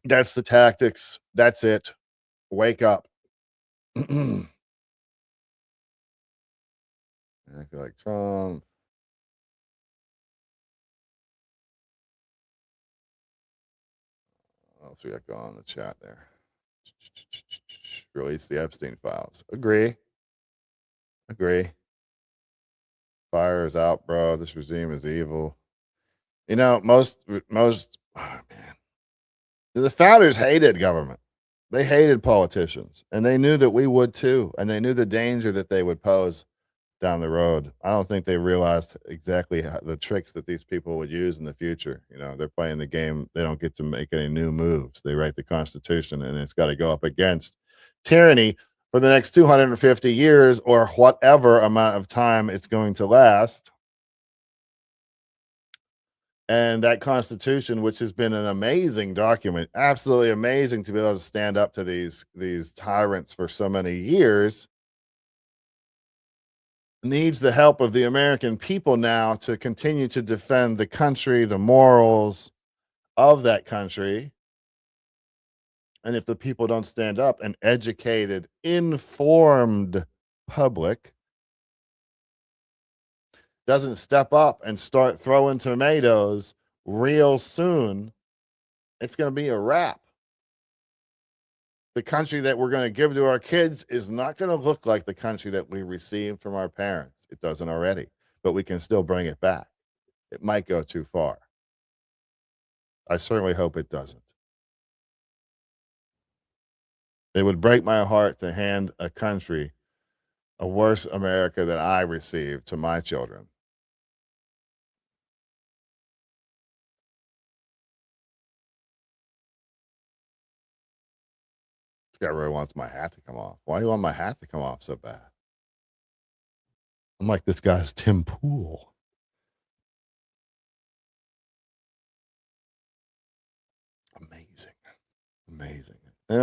That's the tactics. That's it. Wake up. I feel like Trump. What else we got going on in the chat there? Release the Epstein files. Agree. Fire is out, bro. This regime is evil. You know, most oh, man. The founders hated government. They hated politicians, and they knew that we would too, and they knew the danger that they would pose down the road. I don't think they realized exactly the tricks that these people would use in the future. You know, they're playing the game. They don't get to make any new moves. They write the Constitution, and it's got to go up against tyranny for the next 250 years or whatever amount of time it's going to last. And that Constitution, which has been an amazing document, absolutely amazing to be able to stand up to these tyrants for so many years, needs the help of the American people now to continue to defend the country, the morals of that country. And if the people don't stand up, an educated, informed public doesn't step up and start throwing tomatoes real soon, it's going to be a wrap. The country that we're going to give to our kids is not going to look like the country that we received from our parents. It doesn't already, but we can still bring it back. It might go too far. I certainly hope it doesn't. It would break my heart to hand a country a worse America than I received to my children. This guy really wants my hat to come off. Why do you want my hat to come off so bad? I'm like this guy's Tim Pool. Amazing. And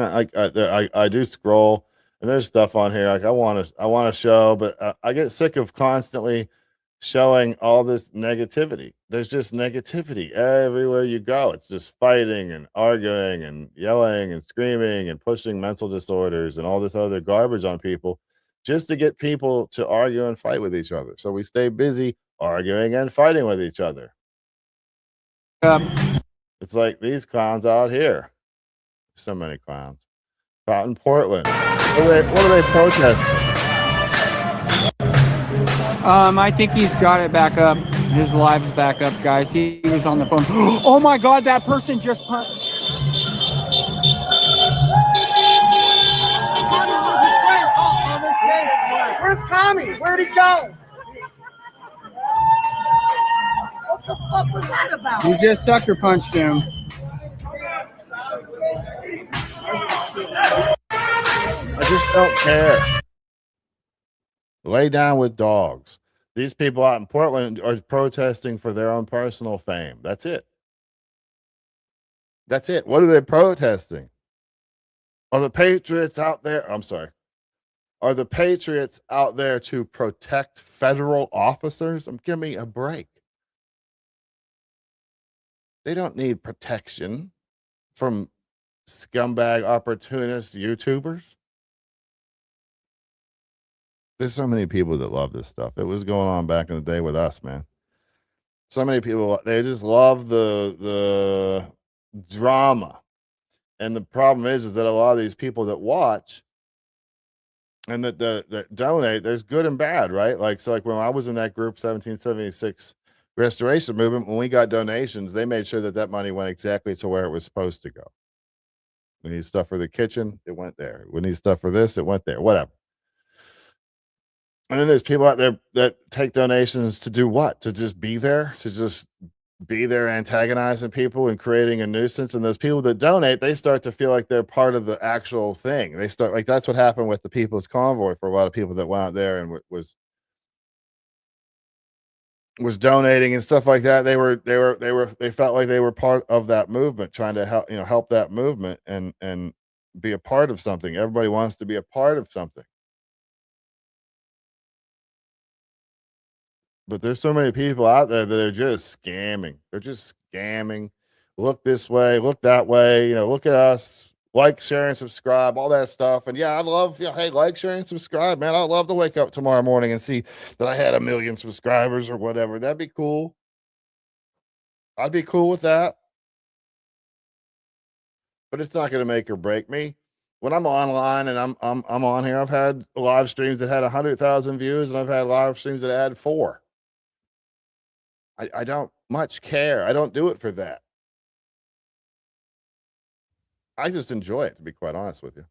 I do scroll, and there's stuff on here like I want to show, but I get sick of constantly showing all this negativity. There's just negativity everywhere you go. It's just fighting and arguing and yelling and screaming and pushing mental disorders and all this other garbage on people just to get people to argue and fight with each other. So we stay busy arguing and fighting with each other. It's like these clowns out here. So many clowns. Out in Portland. What are they protesting? I think he's got it back up. His live's back up, guys. He was on the phone. Oh my God, that person just punched. Where's Tommy? Where'd he go? What the fuck was that about? You just sucker punched him. I just don't care. Lay down with dogs. These people out in Portland are protesting for their own personal fame. That's it. That's it. What are they protesting? Are the patriots out there? I'm sorry. Are the patriots out there to protect federal officers? Give me a break. They don't need protection from scumbag opportunist YouTubers. There's so many people that love this stuff. It was going on back in the day with us, man. So many people, they just love the drama. And the problem is that a lot of these people that watch and that donate, there's good and bad, right? Like, so like when I was in that group, 1776 restoration movement, when we got donations, they made sure that that money went exactly to where it was supposed to go. We need stuff for the kitchen, it went there. We need stuff for this, it went there, whatever. And then there's people out there that take donations to do what? To just be there, to just be there antagonizing people and creating a nuisance. And those people that donate, they start to feel like they're part of the actual thing. They start like, that's what happened with the People's Convoy for a lot of people that went out there and was donating and stuff like that. They felt like they were part of that movement, trying to help that movement and be a part of something. Everybody wants to be a part of something. But there's so many people out there that are just scamming. They're just scamming. Look this way, look that way, look at us, like, share, and subscribe, all that stuff. And yeah, I'd love, hey, like, share, and subscribe, man. I'd love to wake up tomorrow morning and see that I had 1 million subscribers or whatever. That'd be cool. I'd be cool with that. But it's not going to make or break me. When I'm online and I'm on here, I've had live streams that had 100,000 views, and I've had live streams that had 4. I don't much care. I don't do it for that. I just enjoy it, to be quite honest with you.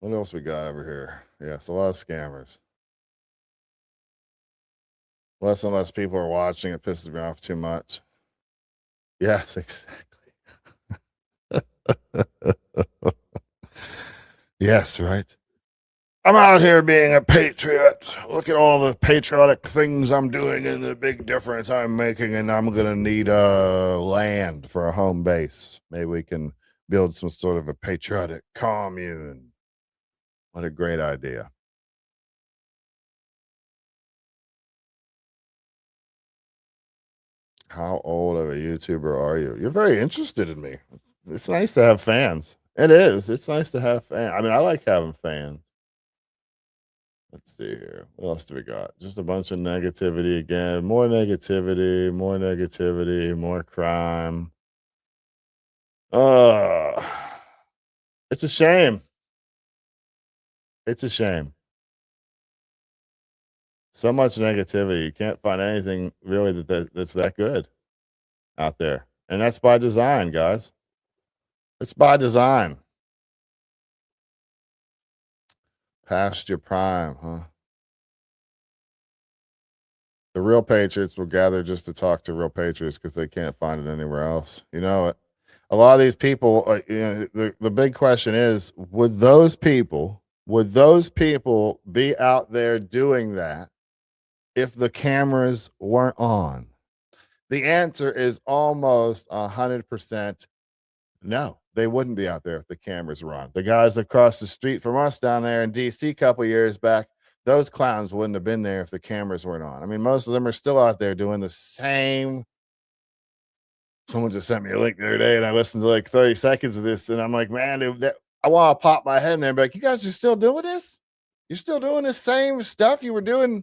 What else we got over here? Yes, a lot of scammers. Less and less people are watching. It pisses me off too much. Yes, exactly. Yes, right. I'm out here being a patriot. Look at all the patriotic things I'm doing and the big difference I'm making, and I'm going to need land for a home base. Maybe we can build some sort of a patriotic commune. What a great idea. How old of a YouTuber are you? You're very interested in me. It's nice to have fans. It is. It's nice to have fans. I mean, I like having fans. Let's see here. What else do we got? Just a bunch of negativity again. More negativity, more negativity, more crime. It's a shame. It's a shame. So much negativity. You can't find anything really that's that good out there. And that's by design, guys. It's by design. Past your prime, huh? The real patriots will gather just to talk to real patriots because they can't find it anywhere else. You know it. A lot of these people, the big question is, would those people be out there doing that if the cameras weren't on? The answer is almost 100% no. They wouldn't be out there if the cameras were on. The guys across the street from us down there in DC a couple years back, those clowns wouldn't have been there if the cameras weren't on. I mean, most of them are still out there doing the same. Someone just sent me a link the other day, and I listened to like 30 seconds of this, and I'm like, man, I want to pop my head in there and be like, you guys are still doing this? You're still doing the same stuff you were doing?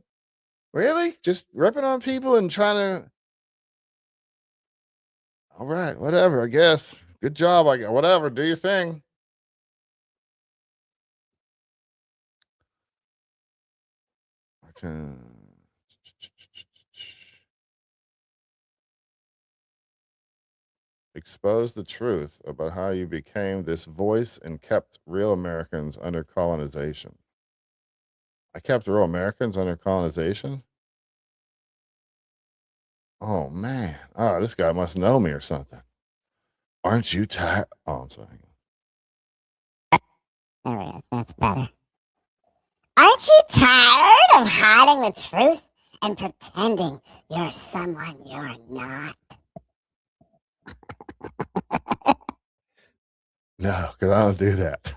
Really? Just ripping on people and trying to... All right, whatever, I guess. Good job, whatever, do your thing. Okay. Expose the truth about how you became this voice and kept real Americans under colonization. I kept real Americans under colonization? Oh, man. Oh, this guy must know me or something. Aren't you tired? Oh, I'm sorry. There we go. That's better. Aren't you tired of hiding the truth and pretending you're someone you're not. No, because I don't do that.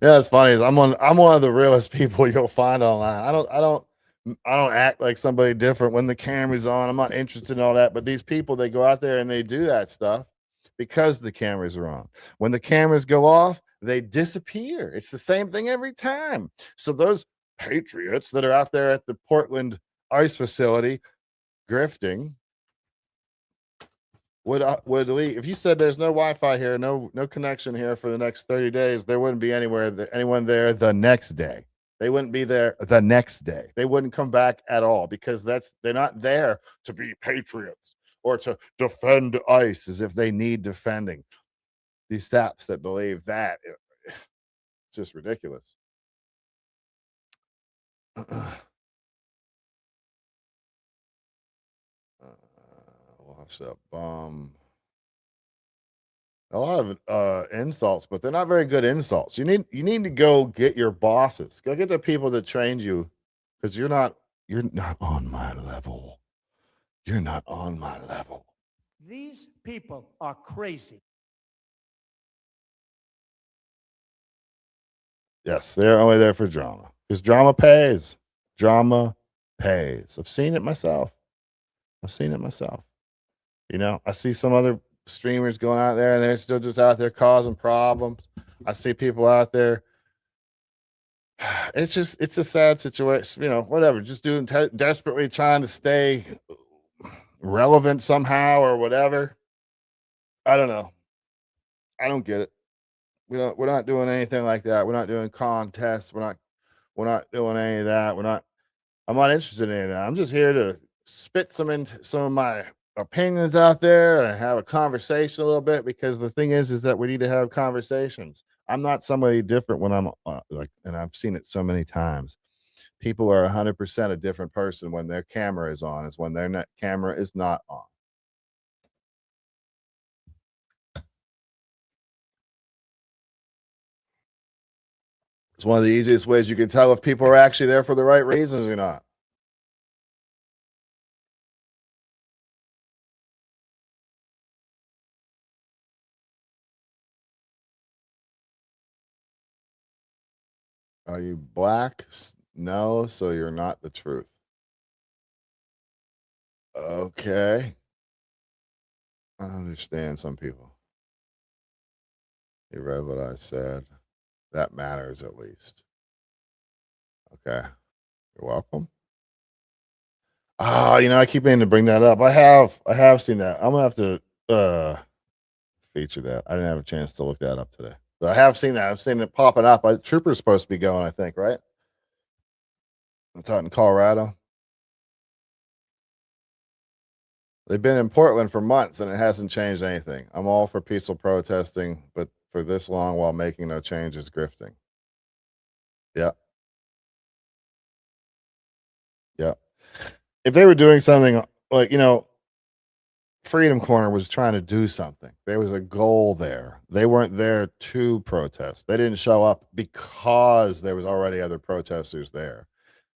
Yeah, it's funny. I'm one of the realest people you'll find online. I don't act like somebody different when the camera's on. I'm not interested in all that. But these people, they go out there and they do that stuff because the cameras are on. When the cameras go off, they disappear. It's the same thing every time. So those patriots that are out there at the Portland ice facility grifting would leave. If you said there's no Wi-Fi here, no connection here for the next 30 days, there wouldn't be anyone there the next day. They wouldn't be there the next day. They wouldn't come back at all because they're not there to be patriots or to defend ICE as if they need defending. These saps that believe that, it's just ridiculous. What's up? A lot of insults, but they're not very good insults. You need to go get your bosses. Go get the people that trained you, because you're not on my level. You're not on my level. These people are crazy. Yes, they're only there for drama. Because drama pays. Drama pays. I've seen it myself. You know, I see some other streamers going out there and they're still just out there causing problems. I see people out there. It's a sad situation, you know, whatever, just doing desperately trying to stay relevant somehow or whatever. I don't know. I don't get it. We're not doing anything like that. We're not doing contests. We're not doing any of that. I'm not interested in any of that. I'm just here to spit some of my opinions out there and have a conversation a little bit, because the thing is that we need to have conversations. I'm not somebody different when I'm and I've seen it so many times. People are 100% a different person when their camera is on as when their camera is not on. It's one of the easiest ways you can tell if people are actually there for the right reasons or not. Are you black? No, so you're not the truth. Okay. I understand some people. You read what I said. That matters at least. Okay. You're welcome. You know, I keep meaning to bring that up. I have seen that. I'm gonna have to feature that. I didn't have a chance to look that up today. But I have seen that. I've seen it popping up. Trooper's supposed to be going, I think, right? It's out in Colorado. They've been in Portland for months and it hasn't changed anything. I'm all for peaceful protesting, but for this long while making no changes, grifting. Yeah. Yeah. If they were doing something like, you know, Freedom Corner was trying to do something. There was a goal there. They weren't there to protest. They didn't show up because there was already other protesters there.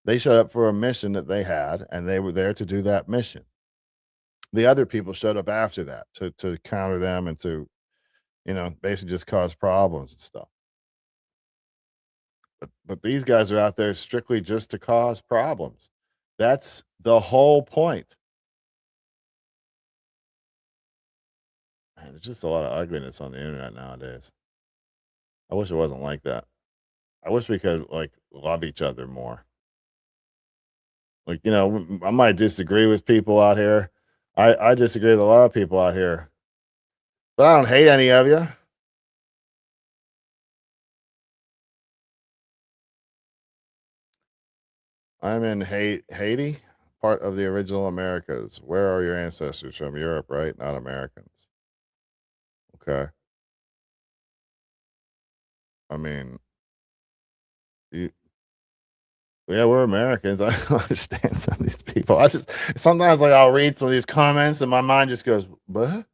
They showed up for a mission that they had, and they were there to do that mission. The other people showed up after that to counter them and to, you know, basically just cause problems and stuff. But these guys are out there strictly just to cause problems. That's the whole point. Man, there's just a lot of ugliness on the internet nowadays. I wish it wasn't like that. I wish we could like love each other more. Like, you know, I might disagree with people out here. I disagree with a lot of people out here, but I don't hate any of you. I'm in Haiti, part of the original Americas. Where are your ancestors from? Europe, right? Not Americans. Okay. I mean, yeah, we're Americans. I don't understand some of these people. Sometimes like I'll read some of these comments and my mind just goes, what?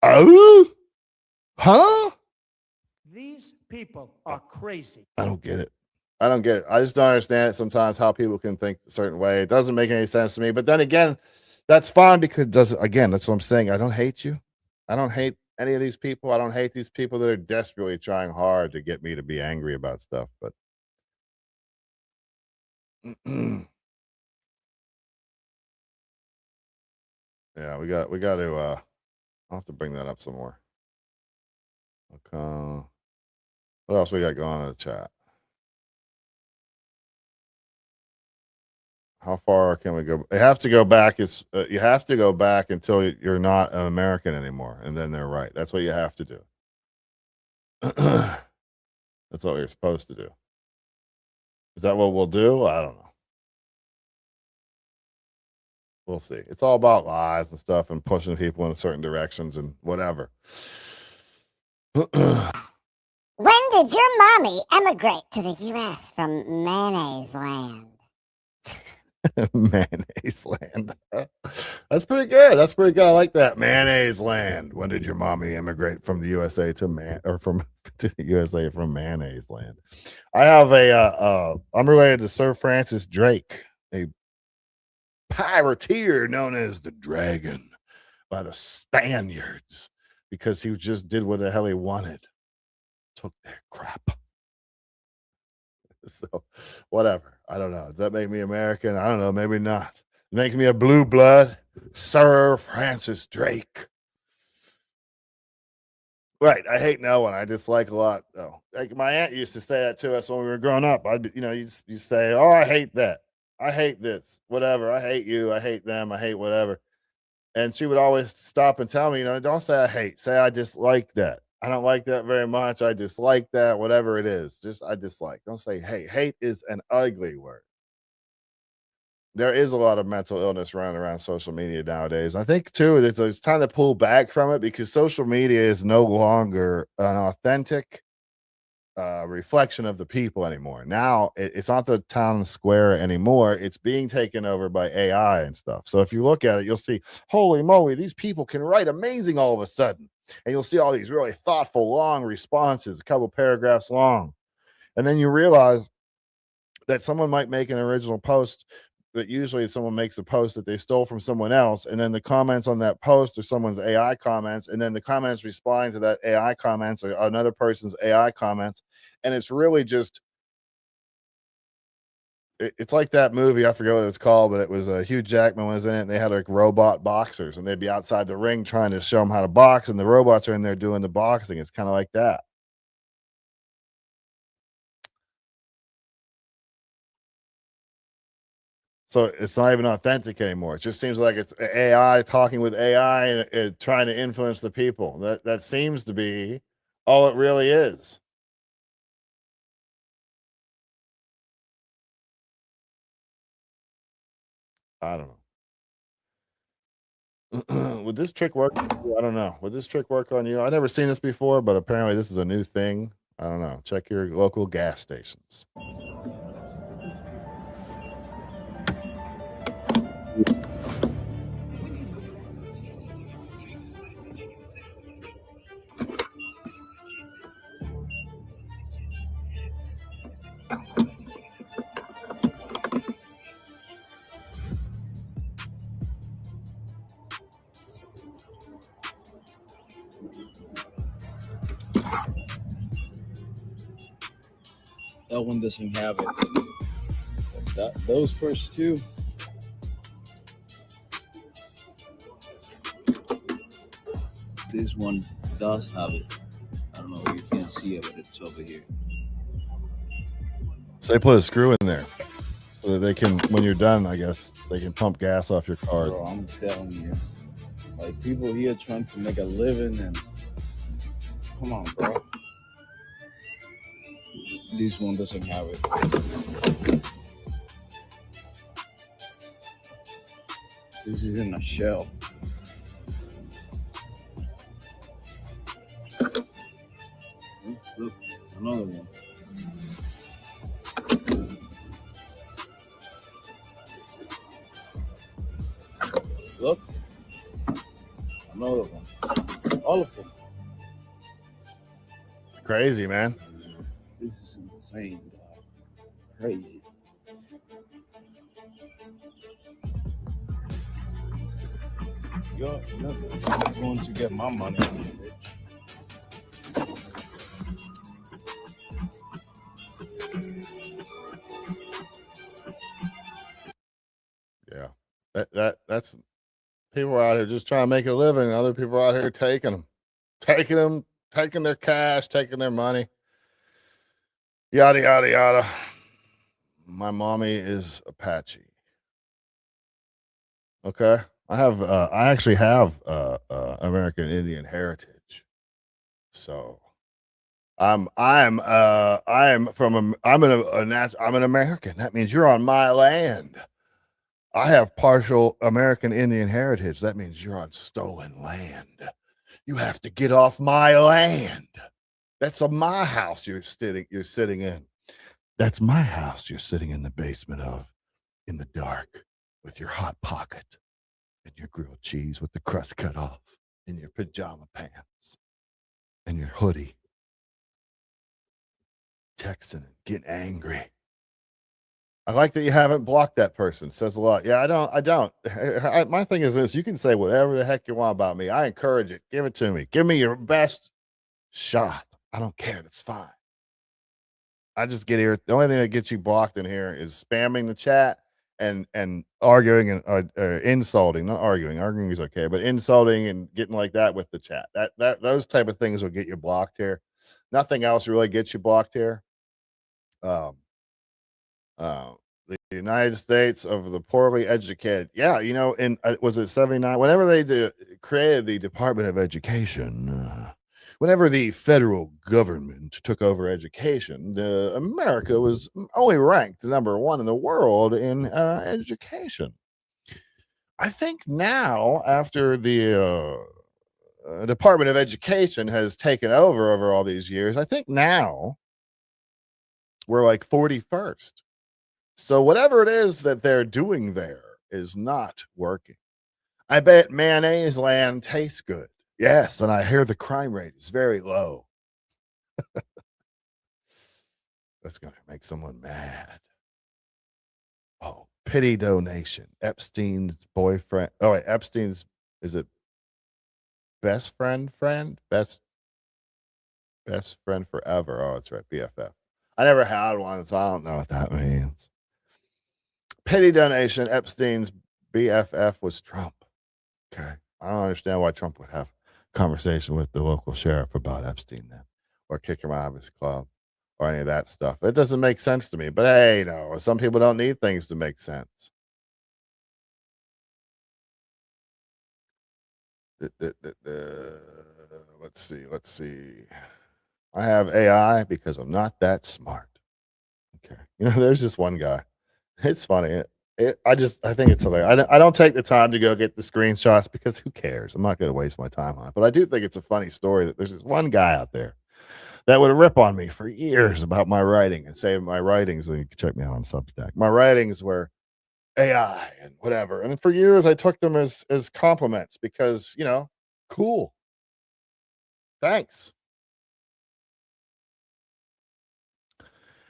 Oh? Huh? These people are crazy. I don't get it. I don't get it. I just don't understand it sometimes how people can think a certain way. It doesn't make any sense to me. But then again, that's fine because that's what I'm saying. I don't hate you. I don't hate any of these people. I don't hate these people that are desperately trying hard to get me to be angry about stuff. But yeah, we got to I'll have to bring that up some more. Okay. What else we got going on in the chat? How far can we go? They have to go back. You have to go back until you're not an American anymore, and then they're right. That's what you have to do. That's what you're supposed to do. Is that what we'll do? I don't know. We'll see. It's all about lies and stuff and pushing people in certain directions and whatever. When did your mommy emigrate to the U.S. from mayonnaise land? Mayonnaise land. That's pretty good. That's pretty good. I like that. Mayonnaise land. When did your mommy immigrate from the USA to to the USA from mayonnaise land? I have I'm related to Sir Francis Drake, a pirateer known as the Dragon by the Spaniards because he just did what the hell he wanted. Took their crap. So, whatever. I don't know. Does that make me American? I don't know. Maybe not. It makes me a blue blood. Sir Francis Drake. Right. I hate no one. I dislike a lot, though. Like my aunt used to say that to us when we were growing up. You say, oh, I hate that. I hate this. Whatever. I hate you. I hate them. I hate whatever. And she would always stop and tell me, don't say I hate. Say I dislike that. I don't like that very much. I dislike that, whatever it is. Just I dislike. Don't say hate. Hate is an ugly word. There is a lot of mental illness running around social media nowadays. I think, too, it's time to pull back from it because social media is no longer an authentic reflection of the people anymore. Now, it's not the town square anymore. It's being taken over by AI and stuff. So if you look at it, you'll see, holy moly, these people can write amazing all of a sudden. And you'll see all these really thoughtful, long responses, a couple paragraphs long. And then you realize that someone might make an original post, but usually someone makes a post that they stole from someone else. And then the comments on that post are someone's AI comments. And then the comments responding to that AI comments or another person's AI comments. And it's really just, it's like that movie. I forget what it was called, but it was Hugh Jackman was in it. And they had like robot boxers and they'd be outside the ring trying to show them how to box. And the robots are in there doing the boxing. It's kind of like that. So it's not even authentic anymore. It just seems like it's AI talking with AI and trying to influence the people. That seems to be all it really is. I don't know. Would this trick work? I don't know. Would this trick work on you? I've never seen this before, but apparently this is a new thing. I don't know. Check your local gas stations. That one doesn't have it. Those first two. This one does have it. I don't know if you can see it, but it's over here. So they put a screw in there so that they can, when you're done, I guess, they can pump gas off your car. Bro, I'm telling you. Like, people here trying to make a living and... Come on, bro. This one doesn't have it. This is in a shell. Look, another one. Look, another one. All of them. It's crazy, man. This is insane, God. Crazy. You're going to get my money, bitch. Yeah, that's people out here just trying to make a living, and other people out here taking their cash, taking their money, yada yada yada. My mommy is Apache. Okay, I actually have American Indian heritage, so I'm an American. That means you're on my land. I have partial American Indian heritage. That means you're on stolen land. You have to get off my land. That's my house you're sitting in. That's my house you're sitting in the basement of, in the dark, with your hot pocket and your grilled cheese with the crust cut off, and your pajama pants and your hoodie. Texting and getting angry. I like that you haven't blocked that person. Says a lot. Yeah, I don't. My thing is this: you can say whatever the heck you want about me. I encourage it. Give it to me. Give me your best shot. I don't care. That's fine. I just get here. The only thing that gets you blocked in here is spamming the chat and arguing and insulting. Not arguing. Arguing is okay, but insulting and getting like that with the chat. That those type of things will get you blocked here. Nothing else really gets you blocked here. The United States of the poorly educated. Yeah, you know, in was it 79? Whenever they created the Department of Education, whenever the federal government took over education, America was only ranked number 1 in the world in education. I think now, after the Department of Education has taken over all these years, I think now we're like 41st. So whatever it is that they're doing there is not working. I bet mayonnaise land tastes good. Yes, and I hear the crime rate is very low. That's going to make someone mad. Oh, pity donation. Epstein's boyfriend. Oh, wait, Epstein's, is it best friend? Best friend forever. Oh, that's right, BFF. I never had one, so I don't know what that means. Pity donation. Epstein's BFF was Trump. Okay. I don't understand why Trump would have a conversation with the local sheriff about Epstein then, or kick him out of his club, or any of that stuff. It doesn't make sense to me. But hey, no, some people don't need things to make sense. Let's see. I have AI because I'm not that smart. Okay. You know, there's just one guy. It's funny. I think it's hilarious. I don't take the time to go get the screenshots because who cares? I'm not going to waste my time on it. But I do think it's a funny story that there's this one guy out there that would rip on me for years about my writing and say my writings, and you can check me out on Substack, my writings were AI and whatever. And for years I took them as compliments because, you know, cool. Thanks.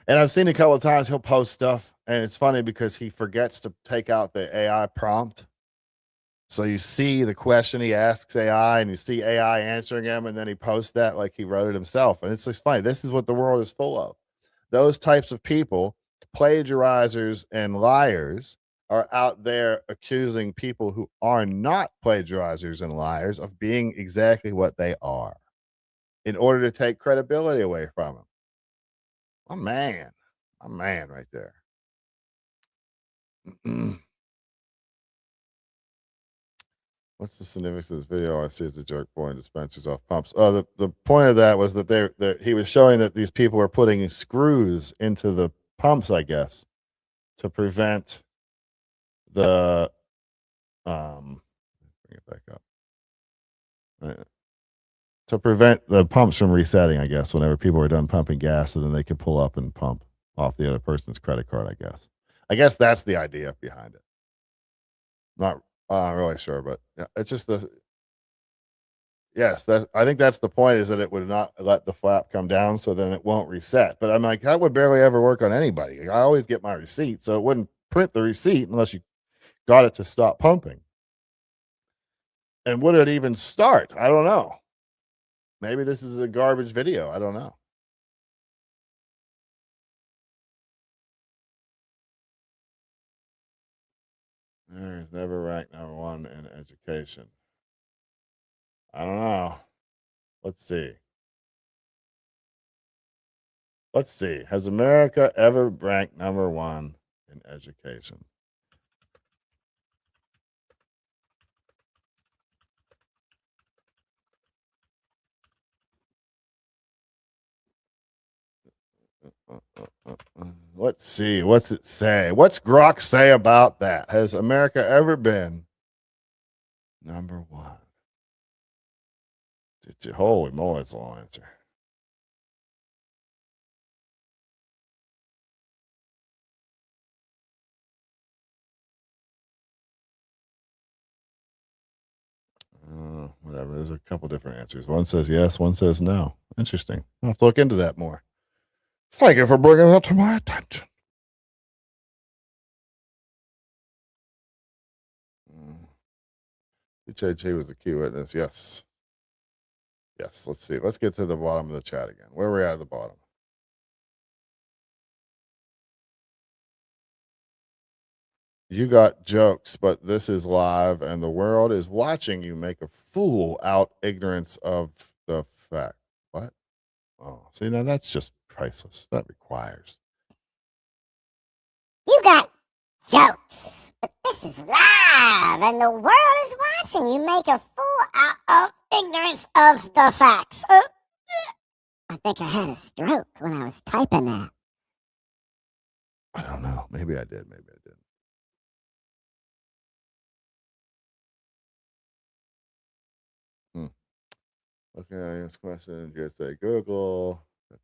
And I've seen a couple of times he'll post stuff, and it's funny because he forgets to take out the AI prompt. So you see the question he asks AI, and you see AI answering him, and then he posts that like he wrote it himself. And it's just funny. This is what the world is full of. Those types of people, plagiarizers and liars, are out there accusing people who are not plagiarizers and liars of being exactly what they are in order to take credibility away from them. A man right there. What's the significance of this video? I see it's a jerk pouring dispensers off pumps. Oh, the point of that was that he was showing that these people were putting screws into the pumps, I guess, to prevent the bring it back up. To prevent the pumps from resetting, I guess, whenever people are done pumping gas, so then they can pull up and pump off the other person's credit card, I guess. I guess that's the idea behind it. Not really sure, but yeah, it's just Yes, I think that's the point, is that it would not let the flap come down, so then it won't reset. But I'm like, that would barely ever work on anybody. I always get my receipt, so it wouldn't print the receipt unless you got it to stop pumping. And would it even start? I don't know. Maybe this is a garbage video. I don't know. There's never ranked #1 in education. I don't know. Let's see. Let's see. Has America ever ranked #1 in education? Let's see. What's it say? What's Grok say about that? Has America ever been #1? Holy moly, it's a long answer. Whatever. There's a couple different answers. One says yes, one says no. Interesting. I'll have to look into that more. Thank you for bringing that to my attention. HHA was the key witness. Yes. Yes. Let's see. Let's get to the bottom of the chat again. Where are we at the bottom? You got jokes, but this is live and the world is watching you make a fool out ignorance of the fact. What? Oh, see, now that's just priceless. That requires. You got jokes, but this is live and the world is watching you make a fool out of ignorance of the facts. I think I had a stroke when I was typing that. I don't know. Maybe I did. Maybe I didn't. Okay, next question. Just say Google. Yeah,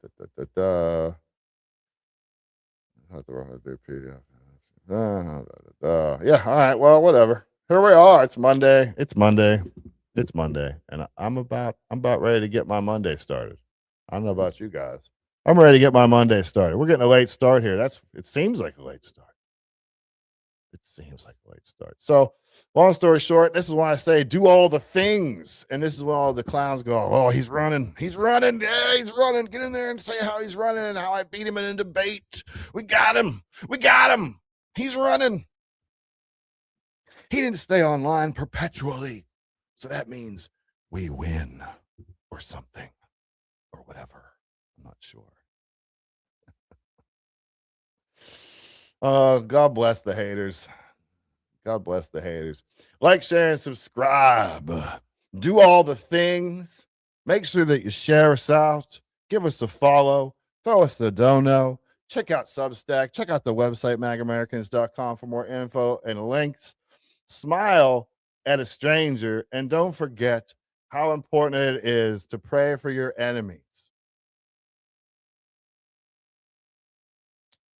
all right. Well, whatever. Here we are. It's Monday. It's Monday. It's Monday. And I'm about ready to get my Monday started. I don't know about you guys. I'm ready to get my Monday started. We're getting a late start here. It seems like a late start. It seems like a late start. So, long story short, this is why I say do all the things. And this is when all the clowns go, oh, he's running. He's running. Yeah, he's running. Get in there and say how he's running and how I beat him in a debate. We got him. We got him. He's running. He didn't stay online perpetually. So that means we win or something or whatever. I'm not sure. God bless the haters. God bless the haters. Like, share, and subscribe. Do all the things. Make sure that you share us out. Give us a follow. Throw us a dono. Check out Substack. Check out the website, MagAmericans.com, for more info and links. Smile at a stranger. And don't forget how important it is to pray for your enemies.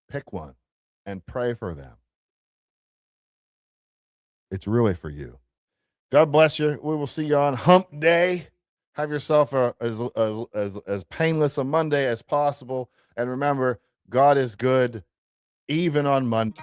Pick one and pray for them. It's really for you. God bless you. We will see you on Hump Day. Have yourself as painless a Monday as possible. And remember, God is good even on Monday.